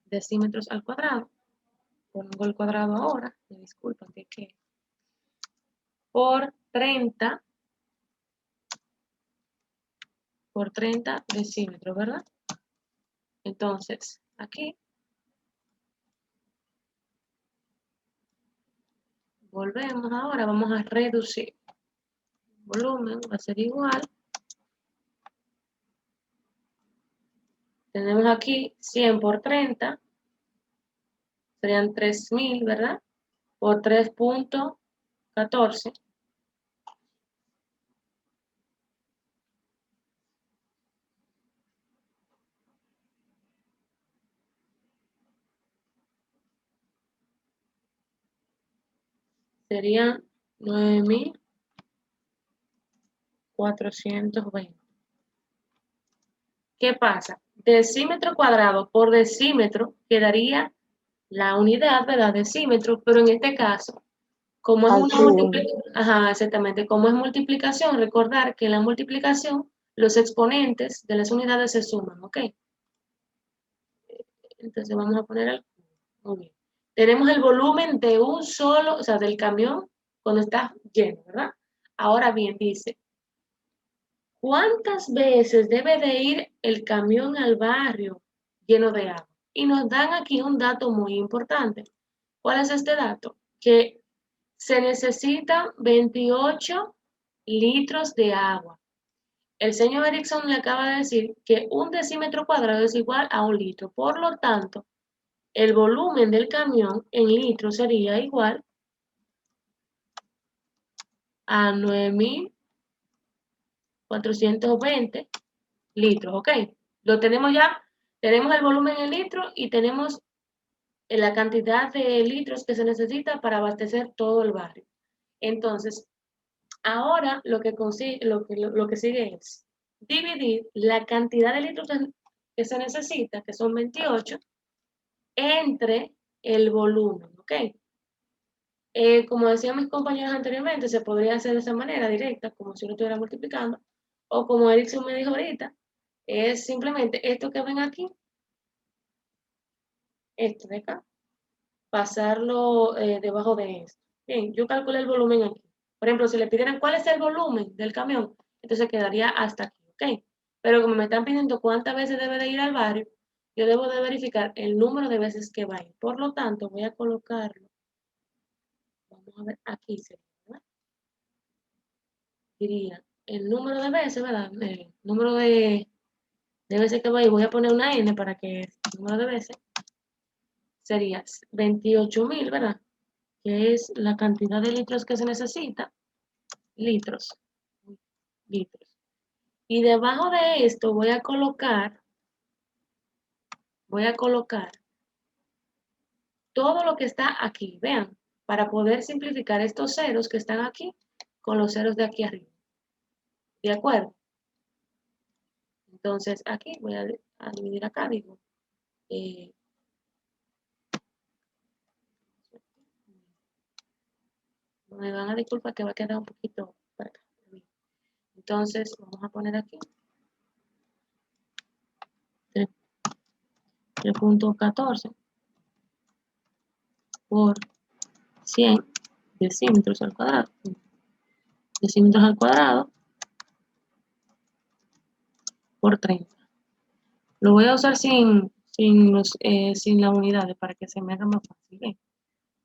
decímetros al cuadrado. Pongo el cuadrado ahora, me disculpan que por 30 decímetros, ¿verdad? Entonces, aquí volvemos ahora, vamos a reducir. El volumen va a ser igual. Tenemos aquí 100 por 30, serían 3000, ¿verdad? Por 3.14. Serían 9420. ¿Qué pasa? Decímetro cuadrado por decímetro quedaría la unidad, ¿verdad? Decímetro, pero en este caso, como es una multiplicación, ajá, exactamente, como es multiplicación, recordar que en la multiplicación los exponentes de las unidades se suman, ¿ok? Entonces vamos a poner el... Muy bien. Tenemos el volumen de un solo, o sea, del camión cuando está lleno, ¿verdad? Ahora bien, dice, ¿cuántas veces debe de ir el camión al barrio lleno de agua? Y nos dan aquí un dato muy importante. ¿Cuál es este dato? Que se necesitan 28 litros de agua. El señor Erickson le acaba de decir que un decímetro cuadrado es igual a 1 litro. Por lo tanto, el volumen del camión en litros sería igual a 9420 litros, ¿ok? Lo tenemos ya, tenemos el volumen en litros y tenemos la cantidad de litros que se necesita para abastecer todo el barrio. Entonces, ahora lo que sigue es dividir la cantidad de litros que se necesita, que son 28, entre el volumen, ¿ok? Como decían mis compañeros anteriormente, se podría hacer de esa manera directa, como si uno estuviera multiplicando, o como Erickson me dijo ahorita, es simplemente esto que ven aquí, esto de acá, pasarlo debajo de esto. Bien, yo calculé el volumen aquí. Por ejemplo, si le pidieran cuál es el volumen del camión, entonces quedaría hasta aquí, ¿ok? Pero como me están pidiendo cuántas veces debe de ir al barrio, yo debo de verificar el número de veces que va a ir. Por lo tanto, voy a colocarlo. Vamos a ver, aquí sería, ¿verdad? Diría el número de veces, ¿verdad? El número de veces que va a ir. Voy a poner una N para que el número de veces sería 28.000, ¿verdad? Que es la cantidad de litros que se necesita. Litros. Y debajo de esto voy a colocar todo lo que está aquí. Vean, para poder simplificar estos ceros que están aquí con los ceros de aquí arriba. ¿De acuerdo? Entonces aquí voy a dividir acá, digo. Me van a disculpar que va a quedar un poquito para acá. Entonces vamos a poner aquí 3.14 por 100 decímetros al cuadrado. Decímetros al cuadrado por 30. Lo voy a usar sin las unidades para que se me haga más fácil. ¿Ven?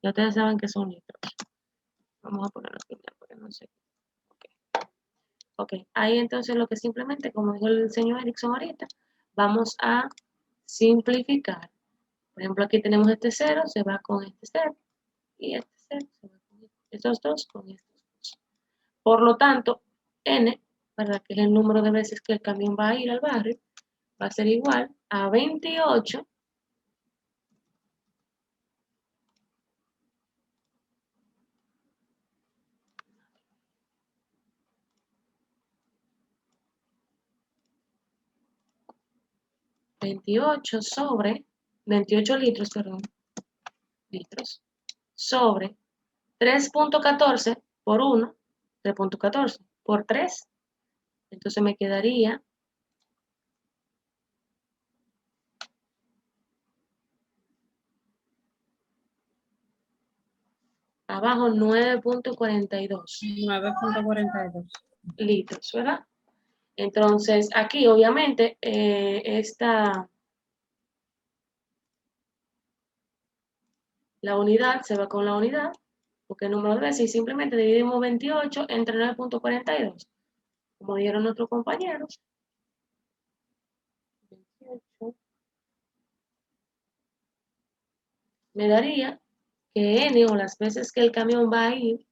Ya ustedes saben que son litros. Vamos a ponerlo aquí porque no sé. Ok, ahí entonces lo que simplemente, como dijo el señor Erickson ahorita, vamos a simplificar. Por ejemplo, aquí tenemos este 0, se va con este 0. Y este 0 se va con estos dos con estos dos. Por lo tanto, N, ¿verdad? Que es el número de veces que el camión va a ir al barrio, va a ser igual a 28 sobre 28 litros, perdón, litros, sobre 3.14 por 1, 3.14 por 3. Entonces me quedaría abajo 9.42 9.42. litros, ¿verdad? Entonces aquí obviamente la unidad se va con la unidad, porque el número de veces, y simplemente dividimos 28 entre 9.42, como dieron nuestros compañeros. 28 me daría que N, o las veces que el camión va a ir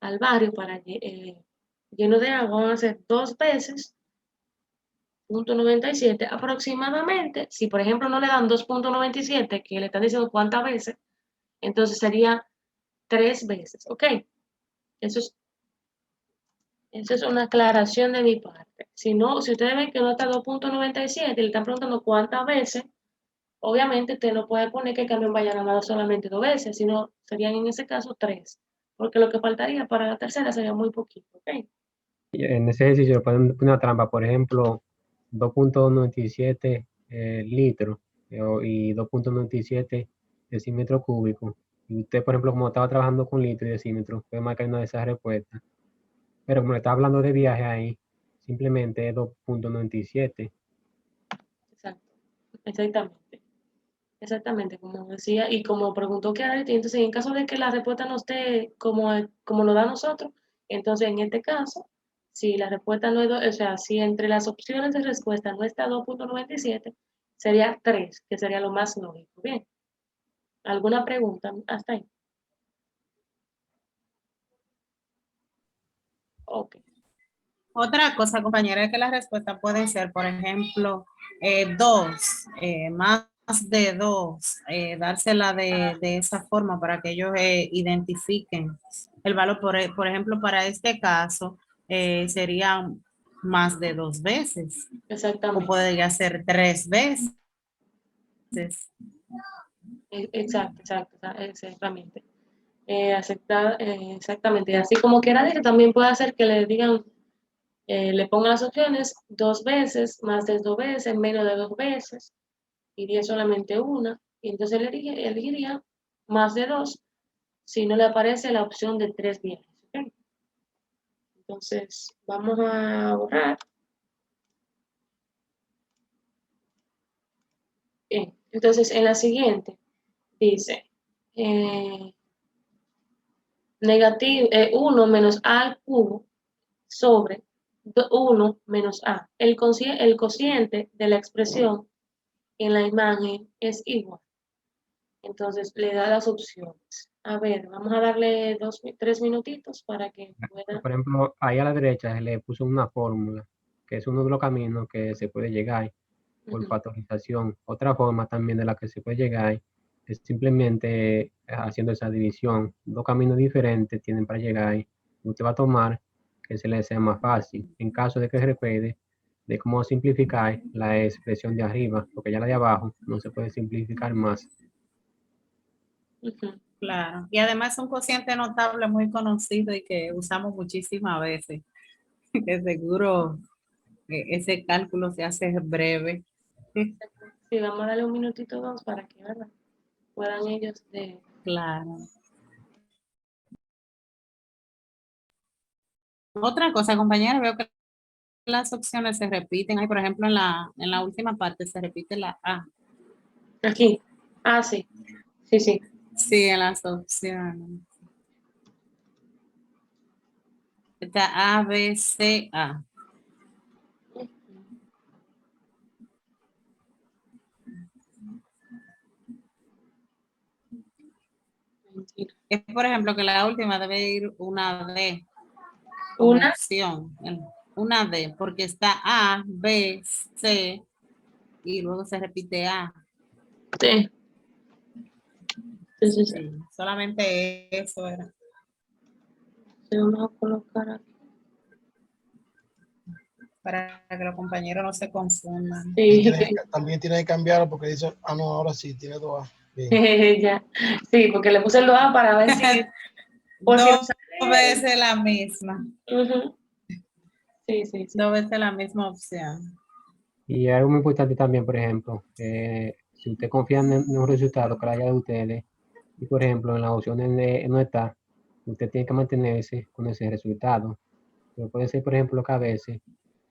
al barrio para lleno de agua, van a ser 2 veces, 0.97 aproximadamente. Si por ejemplo no le dan 2.97, que le están diciendo cuántas veces, entonces sería 3 veces, ¿ok? Eso es una aclaración de mi parte. Si ustedes ven que no está 2.97 y le están preguntando cuántas veces, obviamente usted no puede poner que el camión vaya ganado solamente 2 veces, sino serían en ese caso 3, porque lo que faltaría para la tercera sería muy poquito, ¿ok? Y en ese ejercicio pueden poner una trampa, por ejemplo, 2.97 litros y 2.97 decímetros cúbicos. Y usted, por ejemplo, como estaba trabajando con litros y decímetros, puede marcar una de esas respuestas. Pero como le está hablando de viaje ahí, simplemente es 2.97. Exacto, exactamente. Exactamente, como decía, y como preguntó que entonces en caso de que la respuesta no esté como lo da nosotros, entonces en este caso, si la respuesta no es, o sea, si entre las opciones de respuesta no está 2.97, sería 3, que sería lo más lógico. Bien, ¿alguna pregunta hasta ahí? Ok, Otra cosa, compañera, es que las respuestas pueden ser, por ejemplo, 2, más de 2, dársela de esa forma para que ellos identifiquen el valor. Por ejemplo, para este caso, sería más de 2 veces, o exactamente, podría ser 3 veces. exactamente. Exactamente, así como quiera decir, también puede hacer que le digan, le pongan las opciones 2 veces, más de 2 veces, menos de 2 veces, iría solamente una, y entonces elegiría más de 2 si no le aparece la opción de 3 viajes. ¿Ok? Entonces, vamos a borrar. Bien, entonces en la siguiente dice, negativo, 1 menos a al cubo sobre 1 menos a. El cociente de la expresión en la imagen es igual. Entonces le da las opciones. A ver, vamos a darle 3 minutitos para que pueda. Por ejemplo, ahí a la derecha se le puso una fórmula, que es uno de los caminos que se puede llegar por Ujú, factorización. Otra forma también de la que se puede llegar es simplemente haciendo esa división. 2 caminos diferentes tienen para llegar. Usted va a tomar que se le sea más fácil. En caso de que se recuerde de cómo simplificar la expresión de arriba, porque ya la de abajo no se puede simplificar más. ujú. Claro, y además es un cociente notable muy conocido y que usamos muchísimas veces, que seguro ese cálculo se hace breve. Sí, vamos a darle un minutito o 2 para que, ¿verdad? Puedan ellos de. Claro. Otra cosa, compañera, veo que las opciones se repiten. Ahí, por ejemplo, en la última parte se repite la A. Aquí. Ah, sí. Sí, sí. Sí, en las opciones. Está A, B, C, A. Mentira. Es, por ejemplo, que la última debe ir una D. como Una. opción. Una D, porque está A, B, C, y luego se repite A. Sí. Sí, sí, sí. Sí, solamente eso era. Sí, vamos a colocar aquí. Para que los compañeros no se confundan. Sí, También tiene que cambiarlo porque dice, no, ahora sí, tiene 2A. Bien. ya. Sí, porque le puse el 2A para ver si, por si no Dos sale. veces la misma. Ujú. Sí, sí, sí. Dos veces la misma opción. Y algo muy importante también, por ejemplo, si usted confía en un resultado que haya de ustedes, y por ejemplo en las opciones no está, usted tiene que mantenerse con ese resultado. Pero puede ser, por ejemplo, que a veces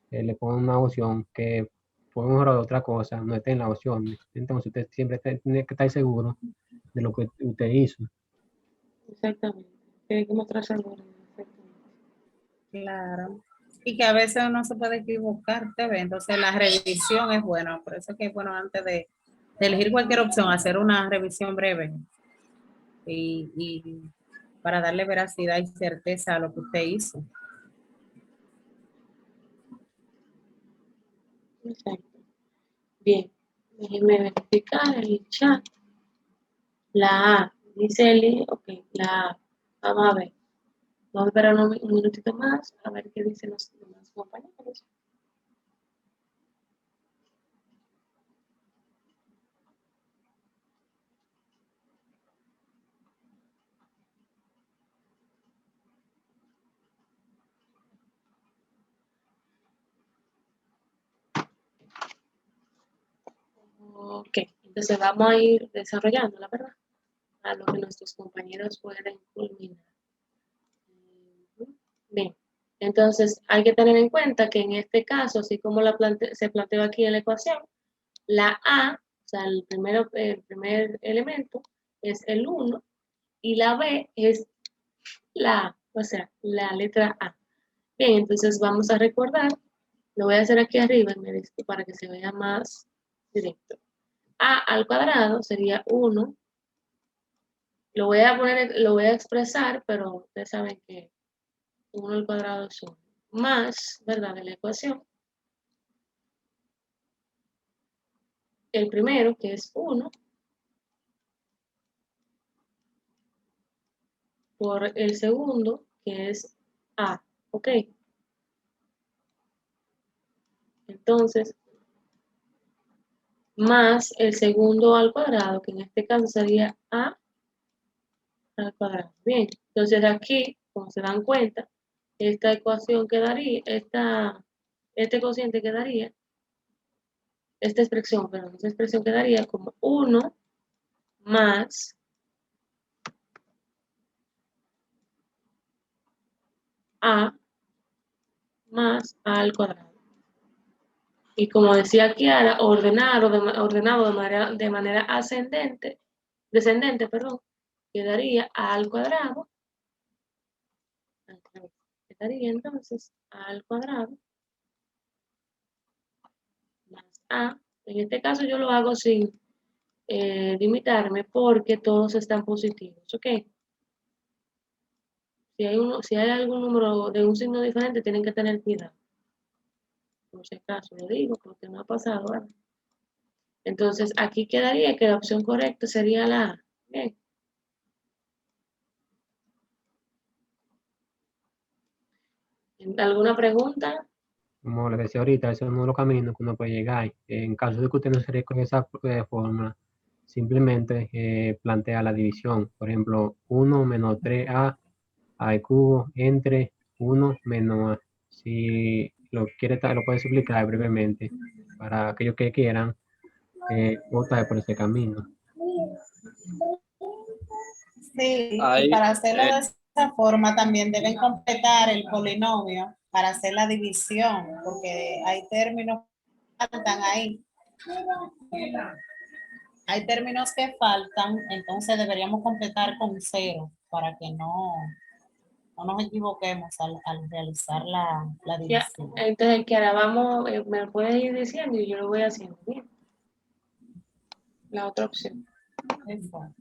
le pongan una opción que por un error de otra cosa no esté en la opción. Entonces usted siempre tiene que estar seguro de lo que usted hizo. Exactamente. Tiene que mostrarse algo. Exactamente. Claro. Y que a veces uno se puede equivocar, ¿te ve? Entonces la revisión es buena. Por eso es que es bueno antes de elegir cualquier opción, hacer una revisión breve. Y para darle veracidad y certeza a lo que usted hizo. Exacto. Bien. Déjenme verificar el chat. La A, dice Eli, ok, la A. Vamos a ver. Vamos a esperar un minutito más a ver qué dicen los demás compañeros. Ok, entonces vamos a ir desarrollando, la verdad, a lo que nuestros compañeros pueden culminar. Bien, entonces hay que tener en cuenta que en este caso, así como se planteó aquí en la ecuación, la A, o sea, el primer elemento es el 1 y la B es la A, o sea, la letra A. Bien, entonces vamos a recordar, lo voy a hacer aquí arriba para que se vea más directo. A al cuadrado sería 1, lo voy a expresar, pero ustedes saben que 1 al cuadrado es 1, más, ¿verdad?, de la ecuación, el primero, que es 1, por el segundo, que es A, ¿ok? Entonces, más el segundo al cuadrado, que en este caso sería A al cuadrado. Bien, entonces aquí, como se dan cuenta, esta ecuación quedaría, este cociente quedaría, esta expresión quedaría como 1 más A más A al cuadrado. Y como decía Kiara, ordenado de manera descendente, quedaría A al cuadrado. Quedaría entonces A al cuadrado más A. En este caso yo lo hago sin limitarme porque todos están positivos, ¿ok? Si hay algún número de un signo diferente, tienen que tener cuidado. Por si acaso lo digo, porque no ha pasado, ¿verdad? Entonces, aquí quedaría que la opción correcta sería la A. Bien. ¿Alguna pregunta? Como les decía ahorita, ese es uno de los caminos que uno puede llegar. En caso de que usted no se con esa fórmula, simplemente plantea la división. Por ejemplo, 1 menos 3A al cubo entre 1 menos A. Si lo quiere, lo puede explicar brevemente para aquellos que quieran votar por ese camino. Sí, y Ahí, para hacerlo de esa forma también deben completar el polinomio para hacer la división, porque hay términos que faltan ahí. Hay términos que faltan, entonces deberíamos completar con 0 para que no nos equivoquemos al realizar la Ya, división. entonces, que ahora vamos, me puedes ir diciendo y yo lo voy haciendo. Bien. La otra opción. Exacto.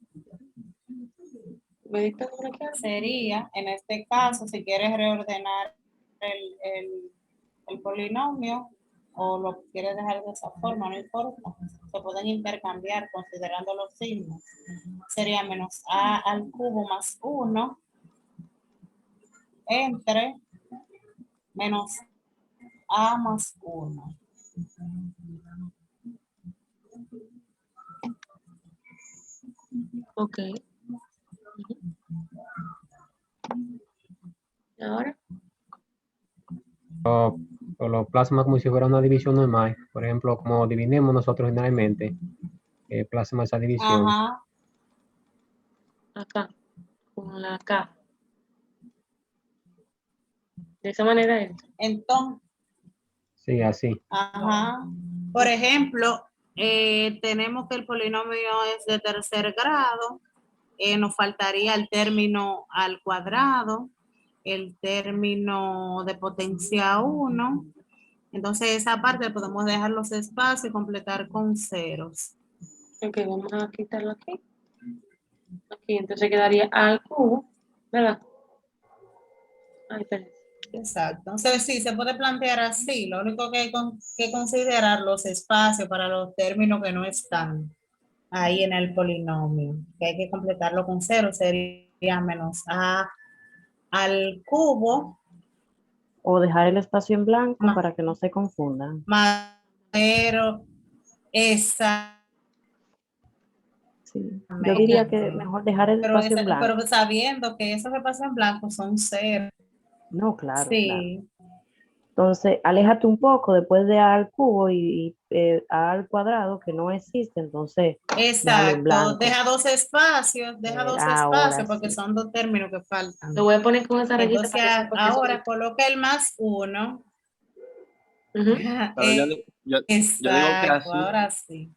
¿Me dicta por aquí? Sería, en este caso, si quieres reordenar el polinomio o lo quieres dejar de esa forma, no importa. Se pueden intercambiar considerando los signos. Sería menos a al cubo más 1 entre menos a más 1. Ok. Ahora, O lo plasma como si fuera una división normal. Por ejemplo, como dividimos nosotros generalmente, plasma esa división. Ajá. acá, con la K. De esa manera es. Entonces, Sí, así. ajá. Por ejemplo, tenemos que el polinomio es de tercer grado. Nos faltaría el término al cuadrado, el término de potencia 1. Entonces, esa parte podemos dejar los espacios y completar con ceros. Ok, vamos a quitarlo aquí. Aquí, entonces quedaría A al cubo, ¿verdad? Ahí está. Exacto. Entonces, sí, se puede plantear así. Lo único que hay que considerar los espacios para los términos que no están ahí en el polinomio, que hay que completarlo con cero, sería menos a al cubo O dejar el espacio en blanco Ma- para que no se confundan. más cero, esa, Sí. Yo diría que mejor dejar el espacio en blanco. pero sabiendo que esos espacios en blanco son cero. No, claro, claro. Sí, Entonces, aléjate un poco después de A al cubo y A al cuadrado, que no existe, entonces déjalo en exacto. blanco. Deja dos espacios Ahora porque sí. son dos términos que faltan. Lo voy a poner con esa rayita Entonces, para que sepa que ahora son- coloca el más 1. Ujú. Pero yo digo que Exacto, así, ahora sí.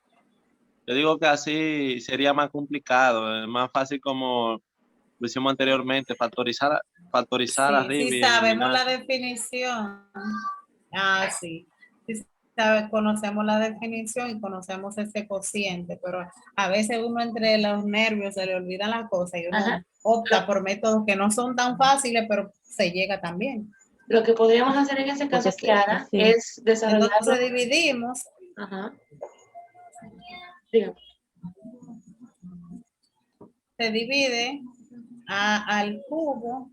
yo digo que así sería más complicado, es más fácil como lo hicimos anteriormente, factorizar Sí, arriba sí y sabemos la eliminar. definición. Ah, sí. Sí conocemos la definición y conocemos ese cociente, pero a veces uno entre los nervios se le olvidan las cosas y uno Ajá. opta por métodos que no son tan fáciles, pero se llega también. Lo que podríamos hacer en ese caso, Porque Kiara, sí. es desarrollarlo. Entonces dividimos Ajá. Dígame. se divide a al cubo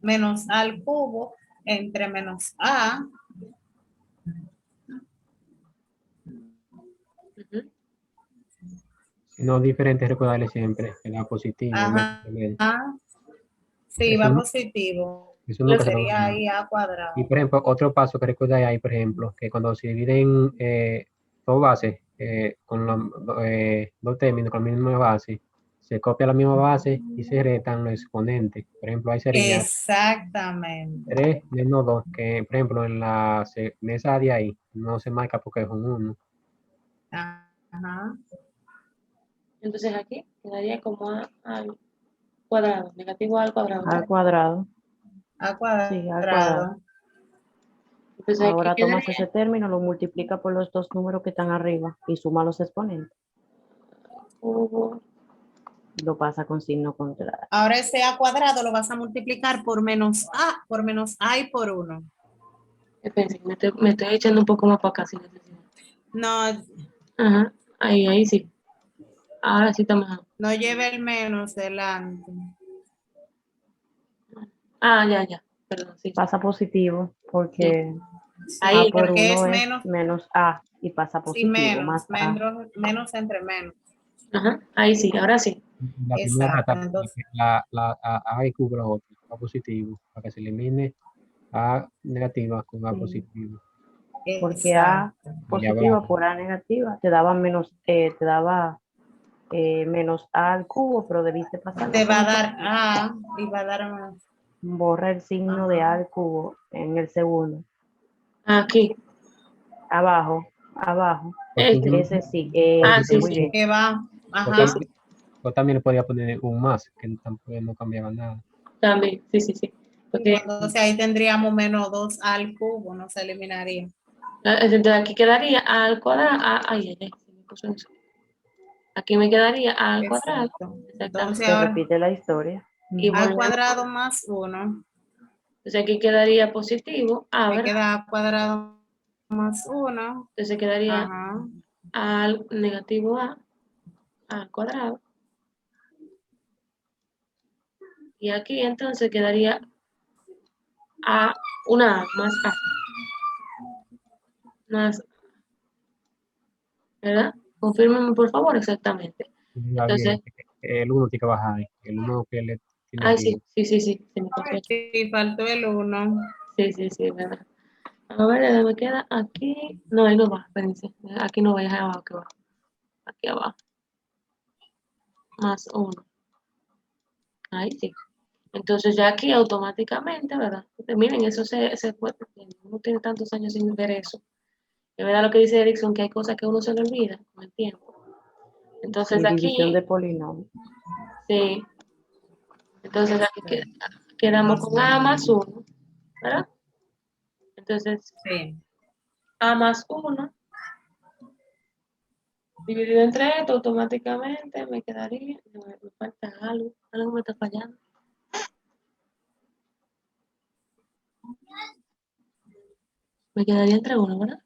menos al cubo entre menos a Ujú. No diferente, recordarle siempre el lado positivo. ajá. Sí, Eso, va positivo. eso nunca se lo Sería olvida. ahí a cuadrado. Y por ejemplo, otro paso que recordáis ahí, por ejemplo, que cuando se dividen dos bases con dos términos con la misma base, se copia la misma base y se restan los exponentes. Por ejemplo, ahí sería Exactamente. 3 menos 2, que por ejemplo en esa de ahí no se marca porque es un 1. Ajá. Entonces aquí quedaría como A al cuadrado, negativo A al cuadrado. Al cuadrado. A Sí, al cuadrado. cuadrado. Entonces aquí Ahora tomas quedaría ese término, lo multiplica por los dos números que están arriba y suma los exponentes. cubo. Lo pasa con signo contrario. Ahora ese a cuadrado lo vas a multiplicar por menos a y por 1. Espérense, me estoy echando un poco más para acá. Si necesito. No, Ajá. Ahí sí. Ahora sí está mejor. no lleve el menos delante. Ah, ya. Perdón, sí. Pasa positivo porque Ahí, A por porque es 1 es menos A y pasa sí, positivo, más A. menos entre menos. ajá. Ahí sí, ahora sí. La primera Exacto. rata, Entonces, A y cubre la otra, A positivo, para que se elimine A negativa con A Sí. positivo. Porque A exacto. positiva abajo. por A negativa te daba menos A al cubo, pero debiste pasar. Te va a dar a y va a dar más. Borra el signo de A al cubo en el segundo. Aquí. Abajo. Este. Ese sí. Sí, Muy sí. bien. Que va. O Ajá. también, o también le podía poner un más, que tampoco no cambiaba nada. También, sí. Porque Entonces ahí tendríamos menos 2 al cubo, no se eliminaría. entonces aquí quedaría A al cuadrado. Ay, se me puso eso. Aquí me quedaría A al cuadrado. Exacto. Exactamente. Entonces Se ahora repite la historia. Y al volvemos. cuadrado más 1 Entonces aquí quedaría positivo A, Me ¿verdad? queda A cuadrado más 1. Entonces quedaría Ajá. A al negativo A al cuadrado. Y aquí entonces quedaría A, una A más A. Más, ¿verdad? Confírmeme por favor exactamente. Ya Entonces, bien, el 1 tiene que bajar ahí. El 1 que le tiene ay, arriba. sí, se me pasó aquí. Sí, faltó el 1. Sí, ¿verdad? A ver, me queda aquí. No, ahí no va, espérense. Aquí no va, es abajo que va. Aquí abajo. Más 1. Ahí sí. Entonces ya aquí automáticamente, ¿verdad? Porque miren, eso se puede, uno tiene tantos años sin ver eso. Es verdad lo que dice Erickson, que hay cosas que uno se le olvida con el tiempo. Entonces Y división de aquí, polinomio. sí. Entonces aquí quedamos con A más 1, ¿verdad? Entonces, Sí. A más 1 dividido entre esto, automáticamente me quedaría, me falta algo me está fallando. Me quedaría entre 1, ¿verdad?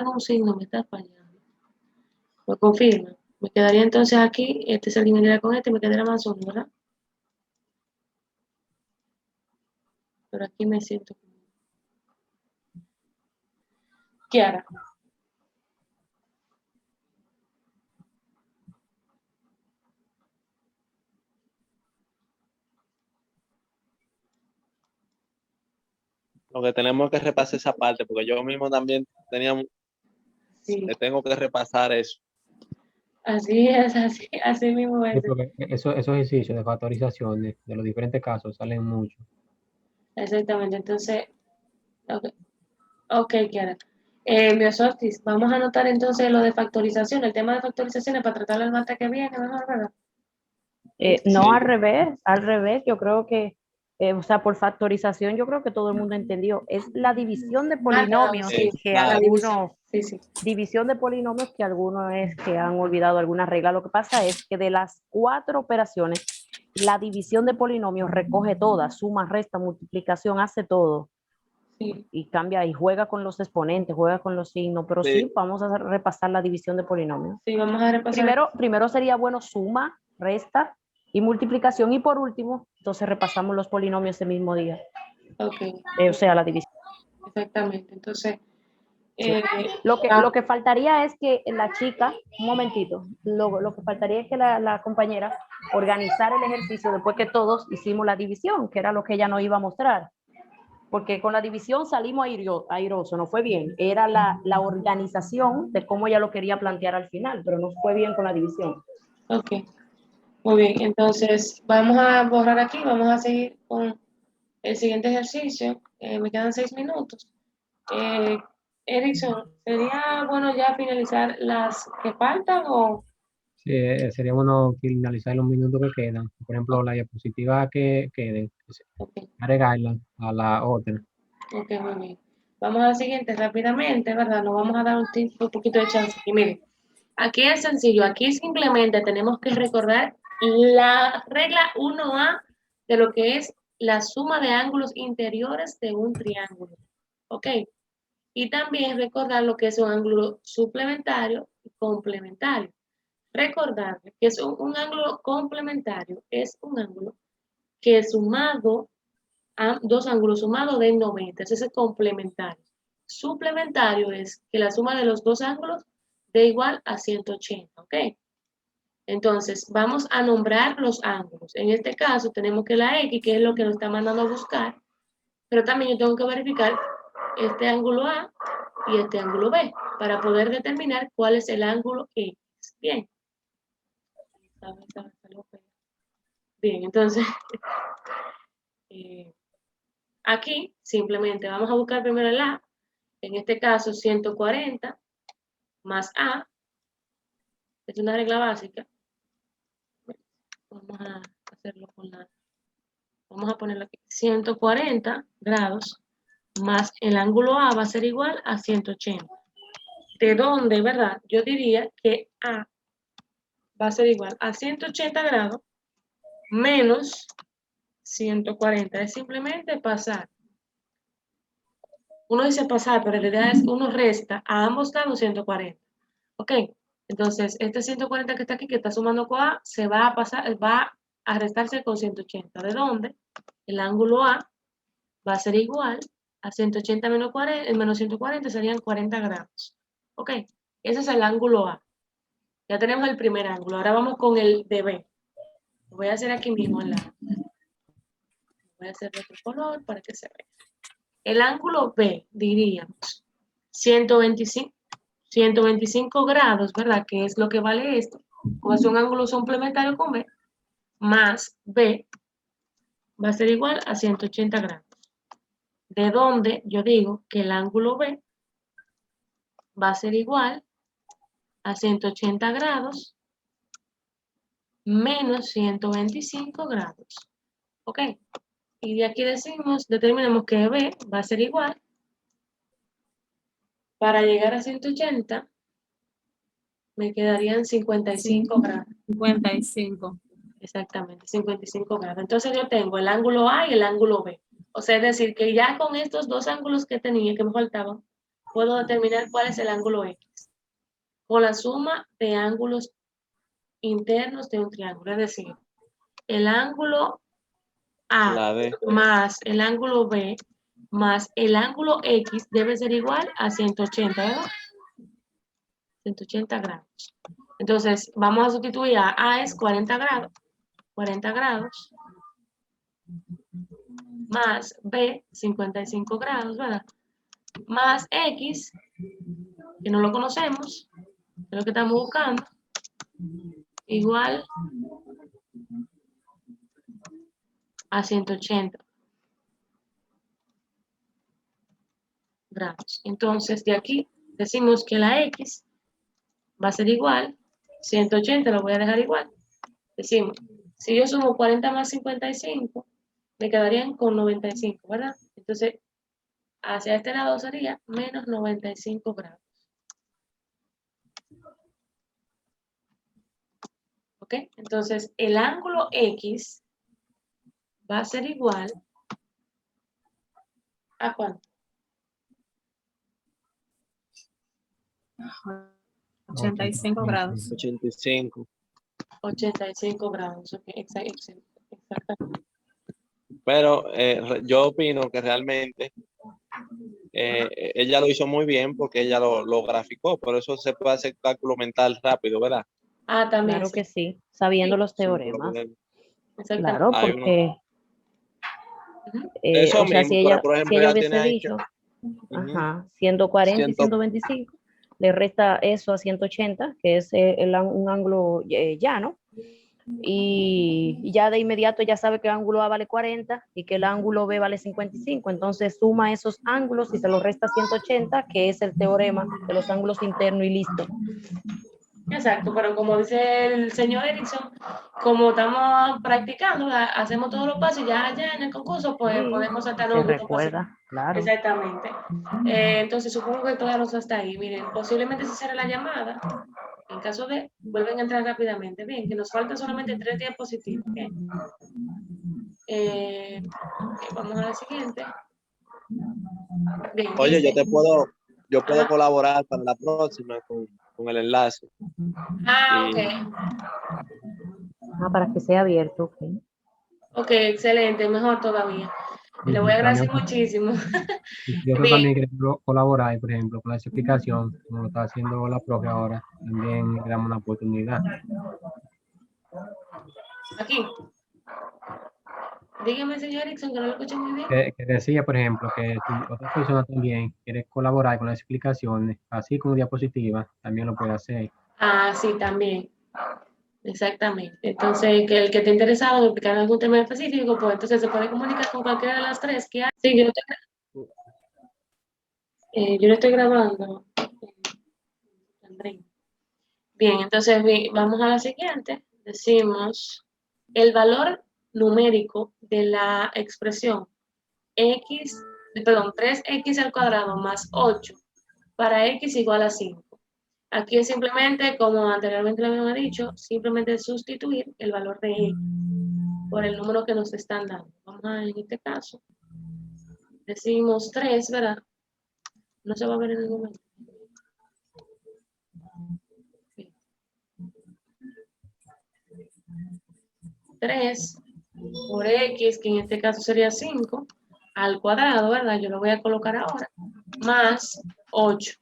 Un signo me está fallando. Lo confirma. Me quedaría entonces aquí, este se eliminaría con este y me quedaría más 1, ¿verdad? Pero aquí me siento Kiara. Lo que tenemos que repasar esa parte, porque yo mismo también Sí, tengo que repasar eso. así es, así mismo Sí, es. porque esos ejercicios de factorización de los diferentes casos salen mucho. Exactamente, entonces, ok, Kiara. Miosotis, vamos a anotar entonces lo de factorización, el tema de factorización es para tratarlo el martes que viene, mejor, ¿verdad? No, Sí. al revés, yo creo que, o sea, por factorización, yo creo que todo el mundo entendió. Es la división de polinomios Sí, que la división. algunos, Sí. división de polinomios que algunos es que han olvidado alguna regla. Lo que pasa es que de las 4 operaciones, la división de polinomios recoge todas, suma, resta, multiplicación, hace todo. Sí. Y cambia y juega con los exponentes, juega con los signos, pero sí, vamos a repasar la división de polinomios. Sí, vamos a repasar. Primero sería bueno suma, resta y multiplicación, y por último, entonces repasamos los polinomios ese mismo día. Ok. O sea, la división. Exactamente, entonces, Lo que faltaría es que la chica, un momentito, lo que faltaría es que la compañera organizara el ejercicio después que todos hicimos la división, que era lo que ella nos iba a mostrar. Porque con la división salimos airoso, no fue bien. Era la organización de cómo ella lo quería plantear al final, pero no fue bien con la división. Ok, muy bien. Entonces, vamos a borrar aquí, vamos a seguir con el siguiente ejercicio. Me quedan 6 minutos. Erickson, ¿sería bueno ya finalizar las que faltan o...? Sí, sería bueno finalizar los minutos que quedan. Por ejemplo, la diapositiva que quede, Okay. agregarla a la otra. Ok, muy bien. Vamos a la siguiente rápidamente, ¿verdad? Nos vamos a dar un poquito de chance. Y miren, aquí es sencillo. Aquí simplemente tenemos que recordar la regla 1A de lo que es la suma de ángulos interiores de un triángulo. ¿Ok? Y también recordar lo que es un ángulo suplementario y complementario. Recordar que es un ángulo complementario, es un ángulo que sumado a dos ángulos sumados de 90, ese es complementario. Suplementario es que la suma de los dos ángulos dé igual a 180, ¿ok? Entonces, vamos a nombrar los ángulos. En este caso, tenemos que la X, que es lo que nos está mandando a buscar, pero también yo tengo que verificar este ángulo A y este ángulo B para poder determinar cuál es el ángulo X. Bien. Bien, entonces, aquí simplemente vamos a buscar primero el A, en este caso 140 más A, es una regla básica. Vamos a hacerlo con vamos a ponerlo aquí, 140 grados más el ángulo A va a ser igual a 180. ¿De dónde, verdad? Yo diría que A va a ser igual a 180 grados menos 140. Es simplemente pasar. Uno dice pasar, pero en realidad es uno resta a ambos lados 140. Ok, entonces este 140 que está aquí, que está sumando con A, se va a pasar, va a restarse con 180. ¿De dónde? El ángulo A va a ser igual a 180 menos 40, menos 140 serían 40 grados. Ok, ese es el ángulo A. Ya tenemos el primer ángulo. Ahora vamos con el de B. Lo voy a hacer aquí mismo en la... Voy a hacer de otro color para que se vea. El ángulo B, diríamos, 125 grados, ¿verdad? Que es lo que vale esto. Como es un ángulo complementario con B, más B va a ser igual a 180 grados. De donde yo digo que el ángulo B va a ser igual a 180 grados menos 125 grados. ¿Ok? Y de aquí determinamos que B va a ser igual, para llegar a 180, me quedarían 55 grados. 55. Exactamente, 55 grados. Entonces yo tengo el ángulo A y el ángulo B. O sea, es decir, que ya con estos dos ángulos que tenía, que me faltaban, puedo determinar cuál es el ángulo X. Con la suma de ángulos internos de un triángulo. Es decir, el ángulo A La D. más el ángulo B más el ángulo X debe ser igual a 180, ¿verdad? 180 grados. Entonces, vamos a sustituir a es 40 grados. 40 grados. Más B, 55 grados, ¿verdad? Más X, que no lo conocemos, es lo que estamos buscando, igual a 180 grados. Entonces, de aquí decimos que la X va a ser igual, 180 lo voy a dejar igual. Decimos, si yo sumo 40 más 55, me quedarían con 95, ¿verdad? Entonces, hacia este lado sería menos 95 grados. ¿Ok? Entonces, el ángulo X va a ser igual ¿a cuánto? 85 grados. 85. 85 grados. Ok, exactamente. Pero yo opino que realmente ella lo hizo muy bien porque ella lo graficó. Por eso se puede hacer cálculo mental rápido, ¿verdad? Ah, también. Claro que sí, sabiendo Sí, los Sin teoremas. problema. exactamente. Claro, Hay porque, Ujú. Eso o sea, mismo, pero por si ejemplo, ella ya tiene hubiese hecho. dicho, ajá, 140 y 100. 125, le resta eso a 180, que es un ángulo llano, y ya de inmediato ya sabe que el ángulo A vale 40 y que el ángulo B vale 55, entonces suma esos ángulos y se lo resta 180, que es el teorema de los ángulos internos y listo. Exacto, pero como dice el señor Erickson, como estamos practicando, hacemos todos los pasos y ya en el concurso, pues Sí, podemos se saltarnos algunos pasos. recuerda, claro. Exactamente. Entonces, supongo que quedarnos hasta ahí. Miren, posiblemente se cierre la llamada. En caso de, vuelven a entrar rápidamente. Bien, que nos faltan solamente 3 diapositivas. ¿Okay? Vamos a la siguiente. Bien, Oye, dice. yo puedo Ajá. colaborar para la próxima con el enlace. Ah, Y- ok. Para que sea abierto, ok. Ok, excelente, mejor todavía. Le voy a agradecer muchísimo. Yo Bien. también quiero colaborar, por ejemplo, con esa explicación, como lo está haciendo la profe ahora, también le damos una oportunidad. Aquí. Dígame, señor Erickson, que no lo escuché muy bien. Que decía, por ejemplo, que si otra persona también quiere colaborar con las explicaciones, así como diapositivas, también lo puede hacer. Ah, sí, también. Exactamente. Entonces, que el que esté interesado en explicar algún tema específico, pues entonces se puede comunicar con cualquiera de las tres que hay. Sí, yo lo estoy grabando. Bien, entonces vamos a la siguiente. Decimos el valor numérico de la expresión 3x al cuadrado más 8 para x igual a 5. Aquí es simplemente, como anteriormente lo habíamos dicho, simplemente sustituir el valor de x. por el número que nos están dando. Vamos a, en este caso, decimos 3, ¿verdad? No se va a ver en el momento. 3 por x, que en este caso sería 5, al cuadrado, ¿verdad? Yo lo voy a colocar ahora, más 8.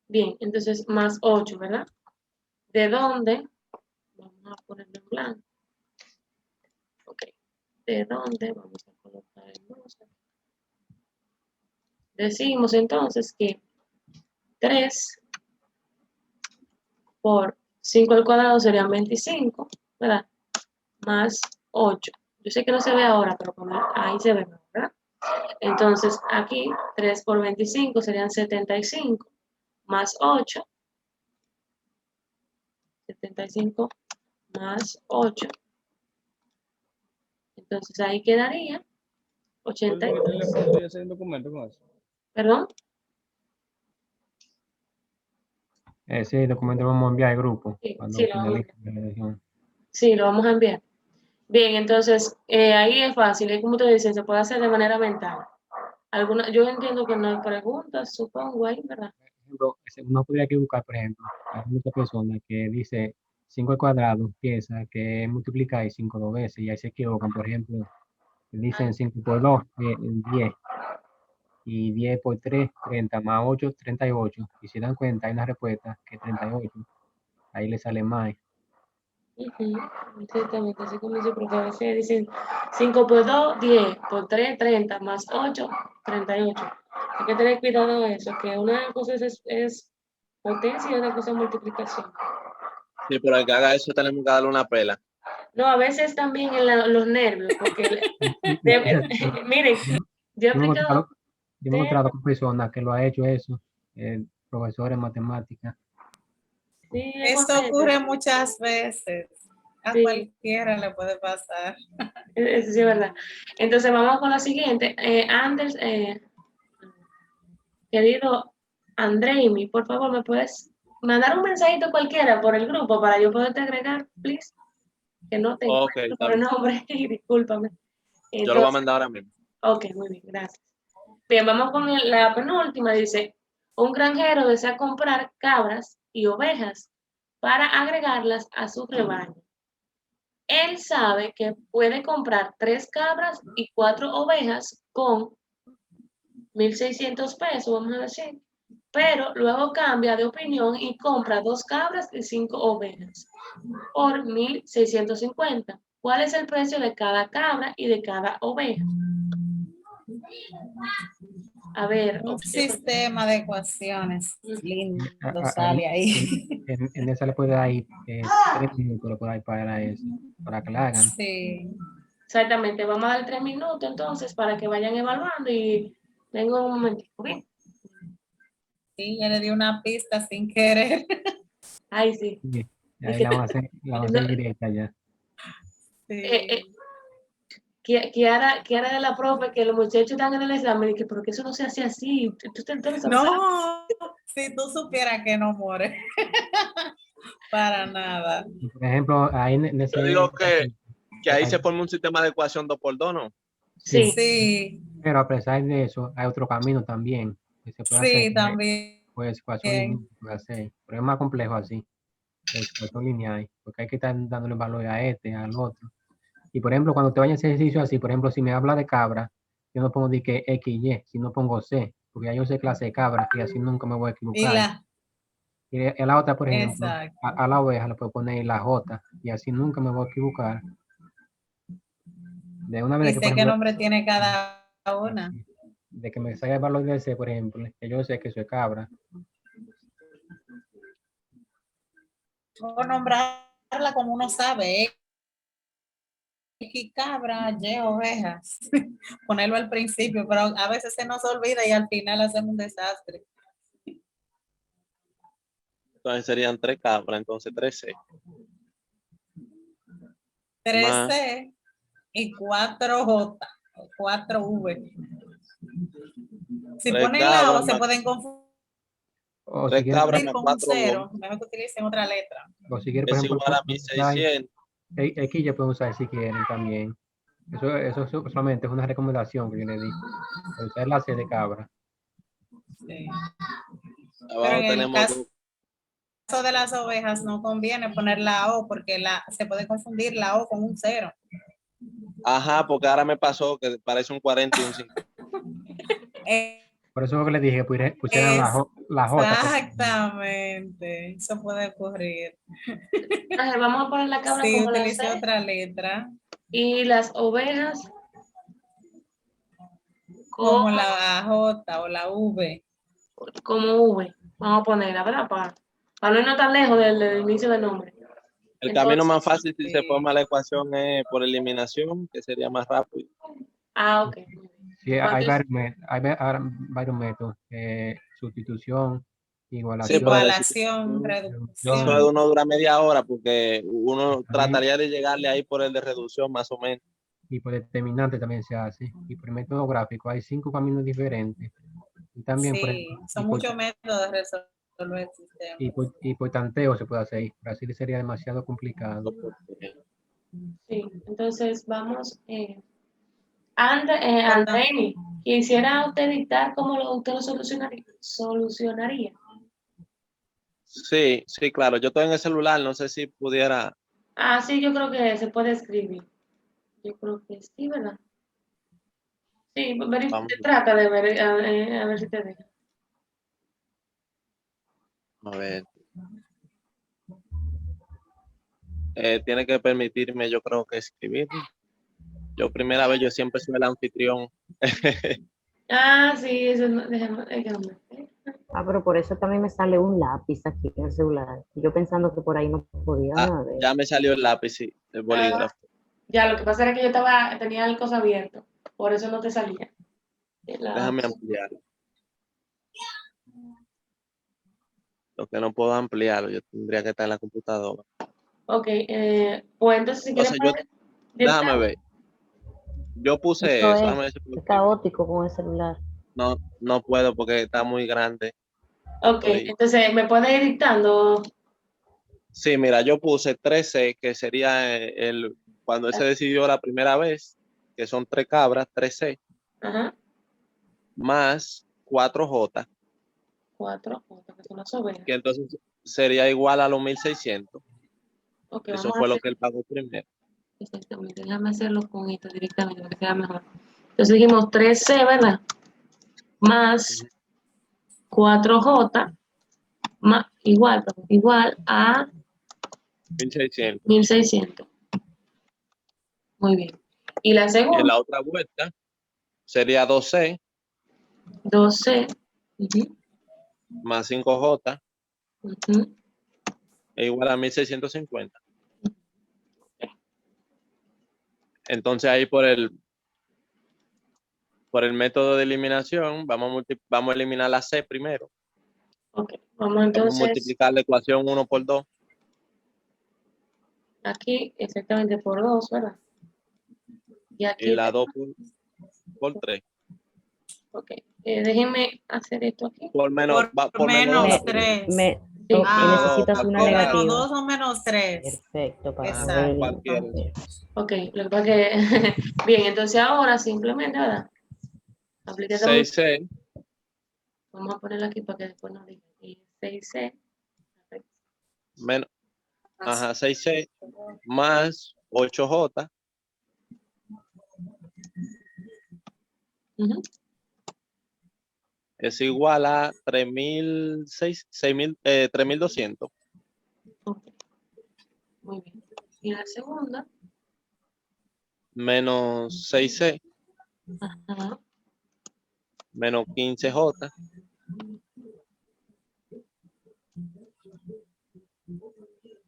Bien, entonces más 8, ¿verdad? ¿De dónde? Vamos a ponerlo en blanco. Ok. ¿De dónde? Vamos a colocar el 2. Decimos entonces que 3 por 5 al cuadrado serían 25, ¿verdad? Más 8. Yo sé que no se ve ahora, pero ahí se ve, ¿verdad? Entonces, aquí 3 por 25 serían 75, más 8. 75 más 8. Entonces, ahí quedaría 83. ¿Puedo hacer un documento con eso? ¿Perdón? Ese documento lo vamos a enviar al grupo Sí, cuando sí, lo vamos a finalice la elección. Sí, lo vamos a enviar. Bien, entonces, ahí es fácil, y como te dicen, se puede hacer de manera mental. Yo entiendo que no hay preguntas, supongo, ahí, ¿verdad? Por ejemplo, uno podría equivocar, por ejemplo, hay muchas personas que dice 5 al cuadrado, piensa que multiplica y 5 dos veces, y ahí se equivocan. Por ejemplo, dicen 5 por 2, 10, y 10 por 3, 30, más 8, 38. Y si dan cuenta, hay una respuesta que es 38. Ahí le sale más. Ujú, exactamente, así como dice, porque a veces dicen 5 por 2, 10, por 3, 30, más 8, 38. Hay que tener cuidado de eso, que una cosa es potencia y otra cosa es multiplicación. Sí, pero el que haga eso tenemos que darle una pela. No, a veces también en los nervios, porque, miren, yo he Yo me he aplicado, encontrado con personas que lo ha hecho eso, profesores de matemáticas. sí, es Esto correcto, ocurre muchas veces. A sí, cualquiera le puede pasar. eso sí es verdad. Entonces vamos con la siguiente. Anders, querido Andreimi, por favor, ¿me puedes mandar un mensajito cualquiera por el grupo para yo poderte agregar, please? Que no te Ok, encuentro está por el bien. nombre, discúlpame. Yo lo voy a Entonces, mandar ahora mismo. ok, muy bien, gracias. Bien, vamos con la penúltima. Dice, un granjero desea comprar cabras y ovejas para agregarlas a su rebaño. Él sabe que puede comprar 3 cabras y 4 ovejas con 1.600 pesos, vamos a decir, pero luego cambia de opinión y compra 2 cabras y 5 ovejas por 1.650. ¿Cuál es el precio de cada cabra y de cada oveja? A ver, Un opciones. sistema de ecuaciones lindo Ahí, sale ahí. en esa le puede dar 3 minutos, le puede dar para eso, para que la hagan. Sí. Exactamente, vamos a dar 3 minutos entonces para que vayan evaluando y tengo un momentito, ¿bien? Sí, ya le di una pista sin querer. Ay, sí. Sí, Es ahí que la van a hacer, no, directa ya. Sí. Kiara de la profe, que los muchachos están en el examen y que, pero que eso no se hace así. Tú lo sabes. No, si tú supieras que no more. Para nada. Por ejemplo, ahí en Yo ese, digo que ahí ahí- se forma un sistema de ecuación 2 por 2, ¿no? Sí, Sí, pero a pesar de eso, hay otro camino también que se puede hacer. sí, también. Pues ecuación lineal se puede hacer, pero es más complejo así, es ecuación lineal, porque hay que estar dándole valor a este, al otro. Y por ejemplo, cuando te vayas a hacer ejercicio así, por ejemplo, si me habla de cabra, yo no pongo de que X y Y, sino pongo C, porque ya yo sé clase de cabra y así nunca me voy a Y equivocar. la, Y a la otra, por ejemplo, exacto. a la oveja le puedo poner la J y así nunca me voy a equivocar. De una Y vez que, por sé qué ejemplo, nombre tiene cada una. de que me salga el valor de C, por ejemplo, que yo sé que soy cabra. O nombrarla como uno sabe, X cabra, Y ovejas. Ponerlo al principio, pero a veces se nos olvida y al final hacemos un desastre. Entonces serían 3 cabras, entonces 3C. 3C y 4J, 4V. Si 3 ponen la O cabras se más. pueden confundir. O si 3 quiere, cabras Ir más con un 4 cero, bonos mejor que utilicen otra letra. o si quiere, por es ejemplo, igual a usar 1600. X ya pueden usar si quieren también. Eso solamente es una recomendación que yo le di. Usar la C de cabra. Sí. Pero Abajo en el tenemos caso de las ovejas no conviene poner la O porque se puede confundir la O con un 0. Ajá, porque ahora me pasó que parece un 40 y un 50. Por eso es que le dije que pusieran la J. Exactamente, eso puede ocurrir. Ajá, vamos a poner la cabra Sí, como la utilice C otra letra, y las ovejas como la J o la V. como V. Vamos a ponerla, ¿verdad? Para no irnos tan lejos del inicio del nombre. El Entonces, camino más fácil si se sí. forma la ecuación es por eliminación, que sería más rápido. ok. Sí, hay Entonces, varios métodos. Sustitución, Sí, igualación. pero Igualación, eso de reducción. uno dura media hora porque uno También, trataría de llegarle ahí por el de reducción más o menos. y por determinante también se hace. Y por el método gráfico hay 5 caminos diferentes. Y también Sí, son muchos métodos de resolver el sistema. y por tanteo se puede hacer. Brasil sería demasiado complicado. sí. Entonces, vamos. Por tanto, Andreini, quisiera usted dictar cómo usted lo solucionaría. Sí, sí, claro. Yo estoy en el celular, no sé si pudiera. Ah, sí, yo creo que se puede escribir. Yo creo que sí, ¿verdad? Sí, Vamos trata de ver, a ver si te deja. a ver. Tiene que permitirme, yo creo que escribir. Yo primera vez, yo siempre soy el anfitrión. Ah, sí, eso déjame, que no me- Pero por eso también me sale un lápiz aquí en el celular. Yo pensando que por ahí no podía ver. Ya me salió el lápiz, sí, el bolígrafo. Ya, lo que pasa era que yo tenía el cosa abierto, por eso no te salía. Déjame ampliarlo. Lo que no puedo ampliarlo, yo tendría que estar en la computadora. Ok, pues entonces si quieres Entonces, déjame ver. Yo puse Eso eso. Déjame ver si es puedo- caótico con el celular. No puedo porque está muy grande. Ok, entonces me puedes ir dictando. Sí, mira, yo puse 13, que sería cuando él se decidió la primera vez, que son 3 cabras, 13, Ajá, más 4J, 4, que son las ovejas. que entonces sería igual a los 1600. Ok, Eso vamos a fue lo hacer que él pagó primero. exactamente. Déjame hacerlo con esto directamente para que sea mejor. Entonces dijimos 13, ¿verdad? Más 4J, igual a 1600. 1600. Muy bien. Y la Y en segunda, la otra vuelta sería 2C 12. Ujú, más 5J ujú. es igual a 1650. Entonces ahí por el método de eliminación vamos a eliminar la C primero. Ok, vamos Vamos a entonces multiplicar la ecuación 1 por 2. aquí exactamente por 2, ¿verdad? Y Y aquí, la 2 por 3. ok, déjenme hacer esto aquí. Por menos, por menos 2 menos la primera. 3. Sí. Menos 2, Necesitas una O menos negativa. 2 o menos 3. Perfecto, para Exacto. cualquiera. Ok, lo que pasa que, bien, entonces ahora simplemente, ¿verdad? Aplica esa 6C vamos a ponerlo aquí para que después nos diga. Y 6C. menos, 6C más 8J Ujú. es igual a 3200 Ok, muy bien. Y la segunda, menos 6C ajá, menos 15J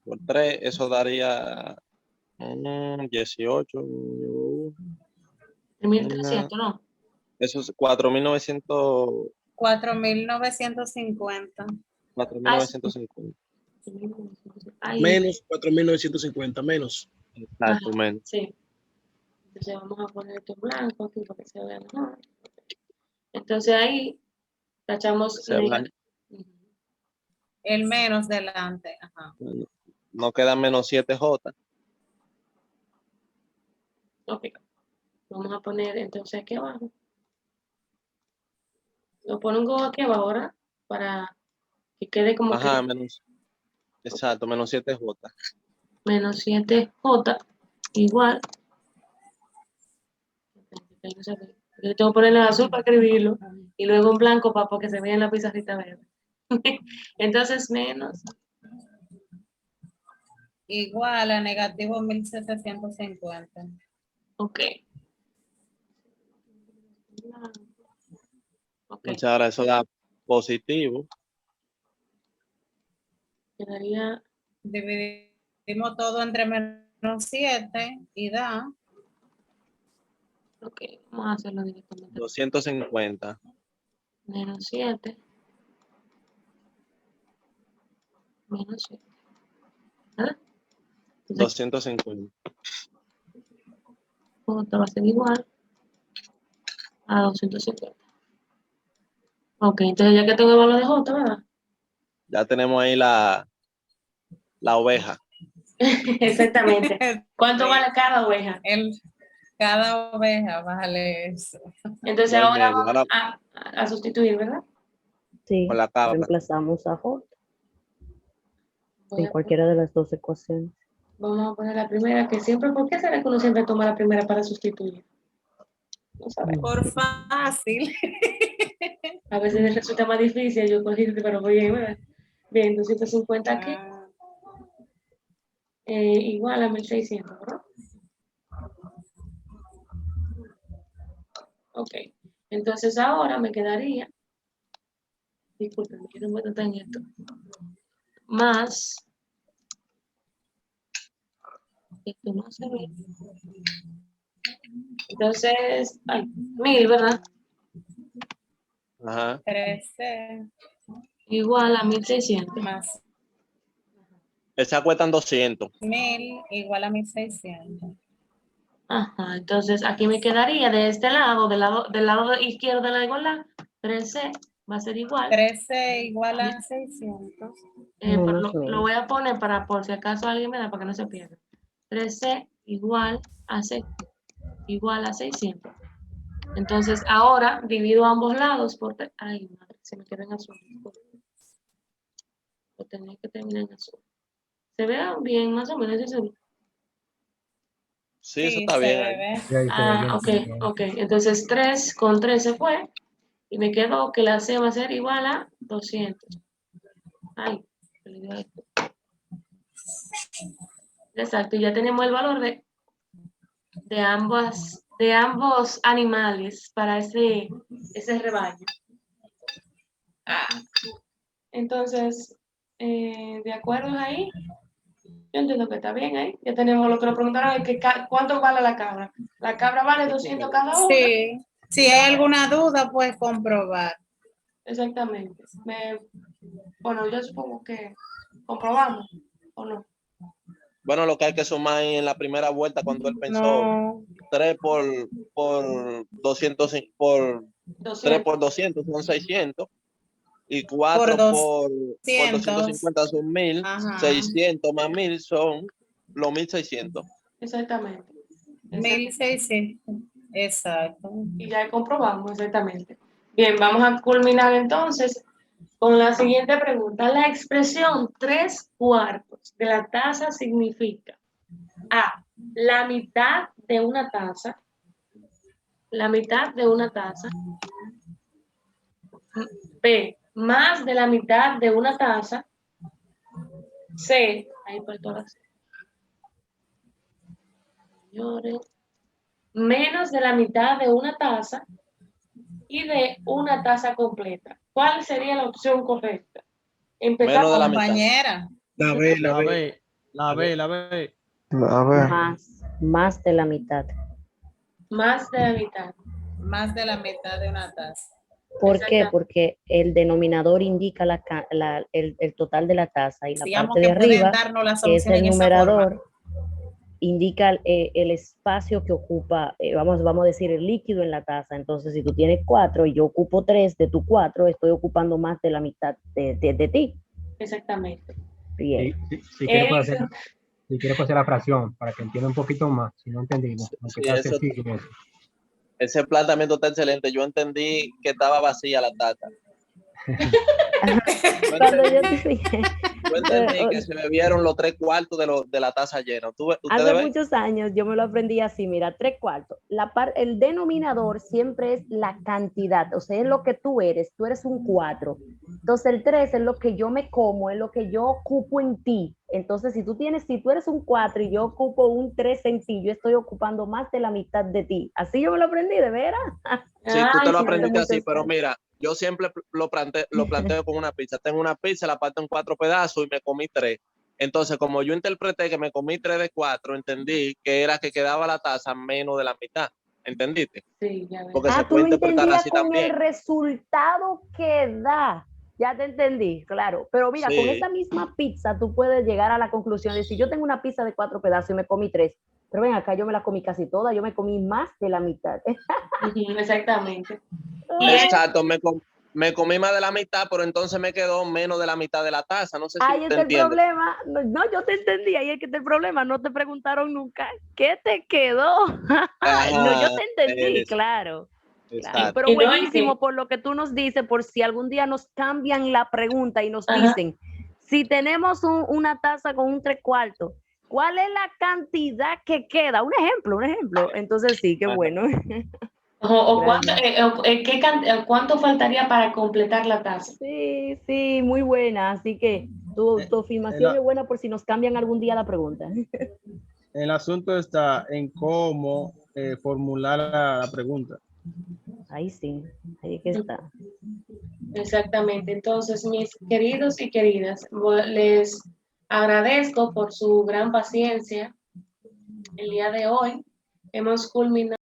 por 3, eso daría 18. 1300, ¿no? Eso es 4.900. 4.950. 4.950. Ay, Menos 4.950, menos. Exacto, menos. sí. Entonces vamos a poner esto en blanco aquí para que se vea mejor. Entonces ahí tachamos Se blanco. Ujú. El menos delante. Ajá. No queda menos 7J. Ok. Vamos a poner entonces aquí abajo. Lo pongo aquí abajo ahora para que quede como Ajá, que menos. Exacto, menos 7J. menos 7J igual. Yo tengo que ponerle en azul para escribirlo y luego en blanco para que se vea en la pizarrita verde. Entonces menos. Igual a negativo 1750. Ok. Ok. Entonces ahora eso da positivo. Quedaría Dividimos todo entre menos 7 y da ok. Vamos a hacerlo directamente. 250. Menos 7. Menos 7. ¿Verdad? Entonces 250. J va a ser igual a 250. Ok, entonces ya que tengo el valor de J, ¿verdad? Ya tenemos ahí la oveja. Exactamente. ¿Cuánto vale cada oveja? Cada oveja vale eso. Entonces Dos y ahora medio. vamos Ahora a sustituir, ¿verdad? Sí, con la cabra. reemplazamos a J Voy en a cualquiera de las dos ecuaciones. Vamos a poner la primera, que siempre, ¿por qué será que uno siempre toma la primera para sustituir? No sabemos. Por fácil. A veces resulta más difícil, yo cogí, pero muy bien, ¿verdad? Bien, 250 aquí, igual a 1600, ¿verdad? Ok, entonces ahora me quedaría, disculpen, quiero ver en esto, más, esto no se ve, entonces, 1000, ¿verdad? Ajá. 13 Igual a 1600. más Esa cuestan 200. 1000 igual a 1600. Ajá, entonces aquí me quedaría de este lado, del lado izquierdo de la igualdad, 13 va a ser igual. 13 igual a 600. Pero Menos lo 1000. voy a poner para por si acaso alguien me da para que no se pierda. 13 igual a 600. Entonces ahora divido ambos lados por... Ay, madre, se me queda en azul. Lo tenía que terminar en azul. ¿Se ve bien más o menos? ¿Sí se ve? Sí, eso está bien ahí. Sí, ahí se ve bien, Ok, sí. ok. Entonces 3 con 3 se fue. Y me quedó que la C va a ser igual a 200. Ay, se le dio esto. Exacto, y ya tenemos el valor de ambos animales para ese rebaño. Entonces, de acuerdo ahí, yo entiendo que está bien ahí. Ya tenemos lo que nos preguntaron, es que ¿cuánto vale la cabra? La cabra vale 200 cada una. Sí, si hay alguna duda, puedes comprobar. Exactamente. Bueno, yo supongo que comprobamos, ¿o no? Bueno, lo que hay que sumar ahí en la primera vuelta cuando él pensó No, 3 por 200, por 3 por 200 son 600 y 4 por por 200. 250 son 1000, Ajá. 600 más 1000 son los 1600. Exactamente. 1600. Exacto. Y ya comprobamos exactamente. Bien, vamos a culminar entonces con la siguiente pregunta. La expresión 3/4 de la taza significa A, la mitad de una taza, la mitad de una taza, B, más de la mitad de una taza, C, ahí por todas, señores, menos de la mitad de una taza y de una taza completa. ¿Cuál sería la opción correcta? Empezamos. Menos de la mitad. Compañera. La B, la La B. B, la B, la B. A ver, Más de la mitad. Más de la mitad. Más de la mitad de una taza. ¿Por qué? Exacto. Porque el denominador indica el total de la taza y la Digamos parte de que pueden arriba, darnos la que es solución el en esa numerador, indica el espacio que ocupa, vamos a decir, el líquido en la taza. Entonces, si tú tienes 4 y yo ocupo 3 de tu 4, estoy ocupando más de la mitad de ti. Exactamente. Bien. Si quieres puedo hacer, si quieres puedo hacer la fracción para que entienda un poquito más, si no he entendido. Aunque Sí, está eso- sencillo eso. Ese planteamiento está excelente. Yo entendí que estaba vacía la taza. Cuando yo te dije, Yo entendí que se bebieron los 3/4 de la taza llena. ¿Ustedes hace ven? muchos años yo me lo aprendí así, mira, 3/4. El denominador siempre es la cantidad, o sea, es lo que tú eres un 4. Entonces el 3 es lo que yo me como, es lo que yo ocupo en ti. Entonces si tú eres un 4 y yo ocupo un 3 en ti, yo estoy ocupando más de la mitad de ti. Así yo me lo aprendí, de veras. Sí, tú te lo Ay, aprendiste hace así, muchos pero años. mira, yo siempre lo planteo con una pizza. Tengo una pizza, la parto en 4 pedazos y me comí 3. Entonces, como yo interpreté que me comí 3 de 4, entendí que era que quedaba la taza menos de la mitad. ¿Entendiste? Sí, ya veo. Porque se Tú puede lo interpretar entendías así con el también. resultado que da. Ya te entendí, claro. Pero mira, con Sí. esa misma pizza tú puedes llegar a la conclusión de si yo tengo una pizza de 4 pedazos y me comí 3, pero ven acá, yo me la comí casi toda, yo me comí más de la mitad. Ujú, exactamente. Y Exacto, me comí más de la mitad, pero entonces me quedó menos de la mitad de la taza. No sé si Ahí te está el entiendes. problema. No, yo te entendí, ahí es que está el problema. No te preguntaron nunca, ¿qué te quedó? No, yo te entendí, claro. Claro, Exacto. pero Y no es buenísimo que- por lo que tú nos dices, por si algún día nos cambian la pregunta y nos Ajá. dicen, si tenemos una taza con un 3/4, ¿cuál es la cantidad que queda? Un ejemplo. Entonces sí, qué Ajá. bueno. o cuánto, Gracias. ¿cuánto faltaría para completar la taza? Sí, muy buena. Así que tu afirmación es buena por si nos cambian algún día la pregunta. El asunto está en cómo formular la pregunta. Ahí sí, ahí que está. Exactamente. Entonces, mis queridos y queridas, les agradezco por su gran paciencia el día de hoy. Hemos culminado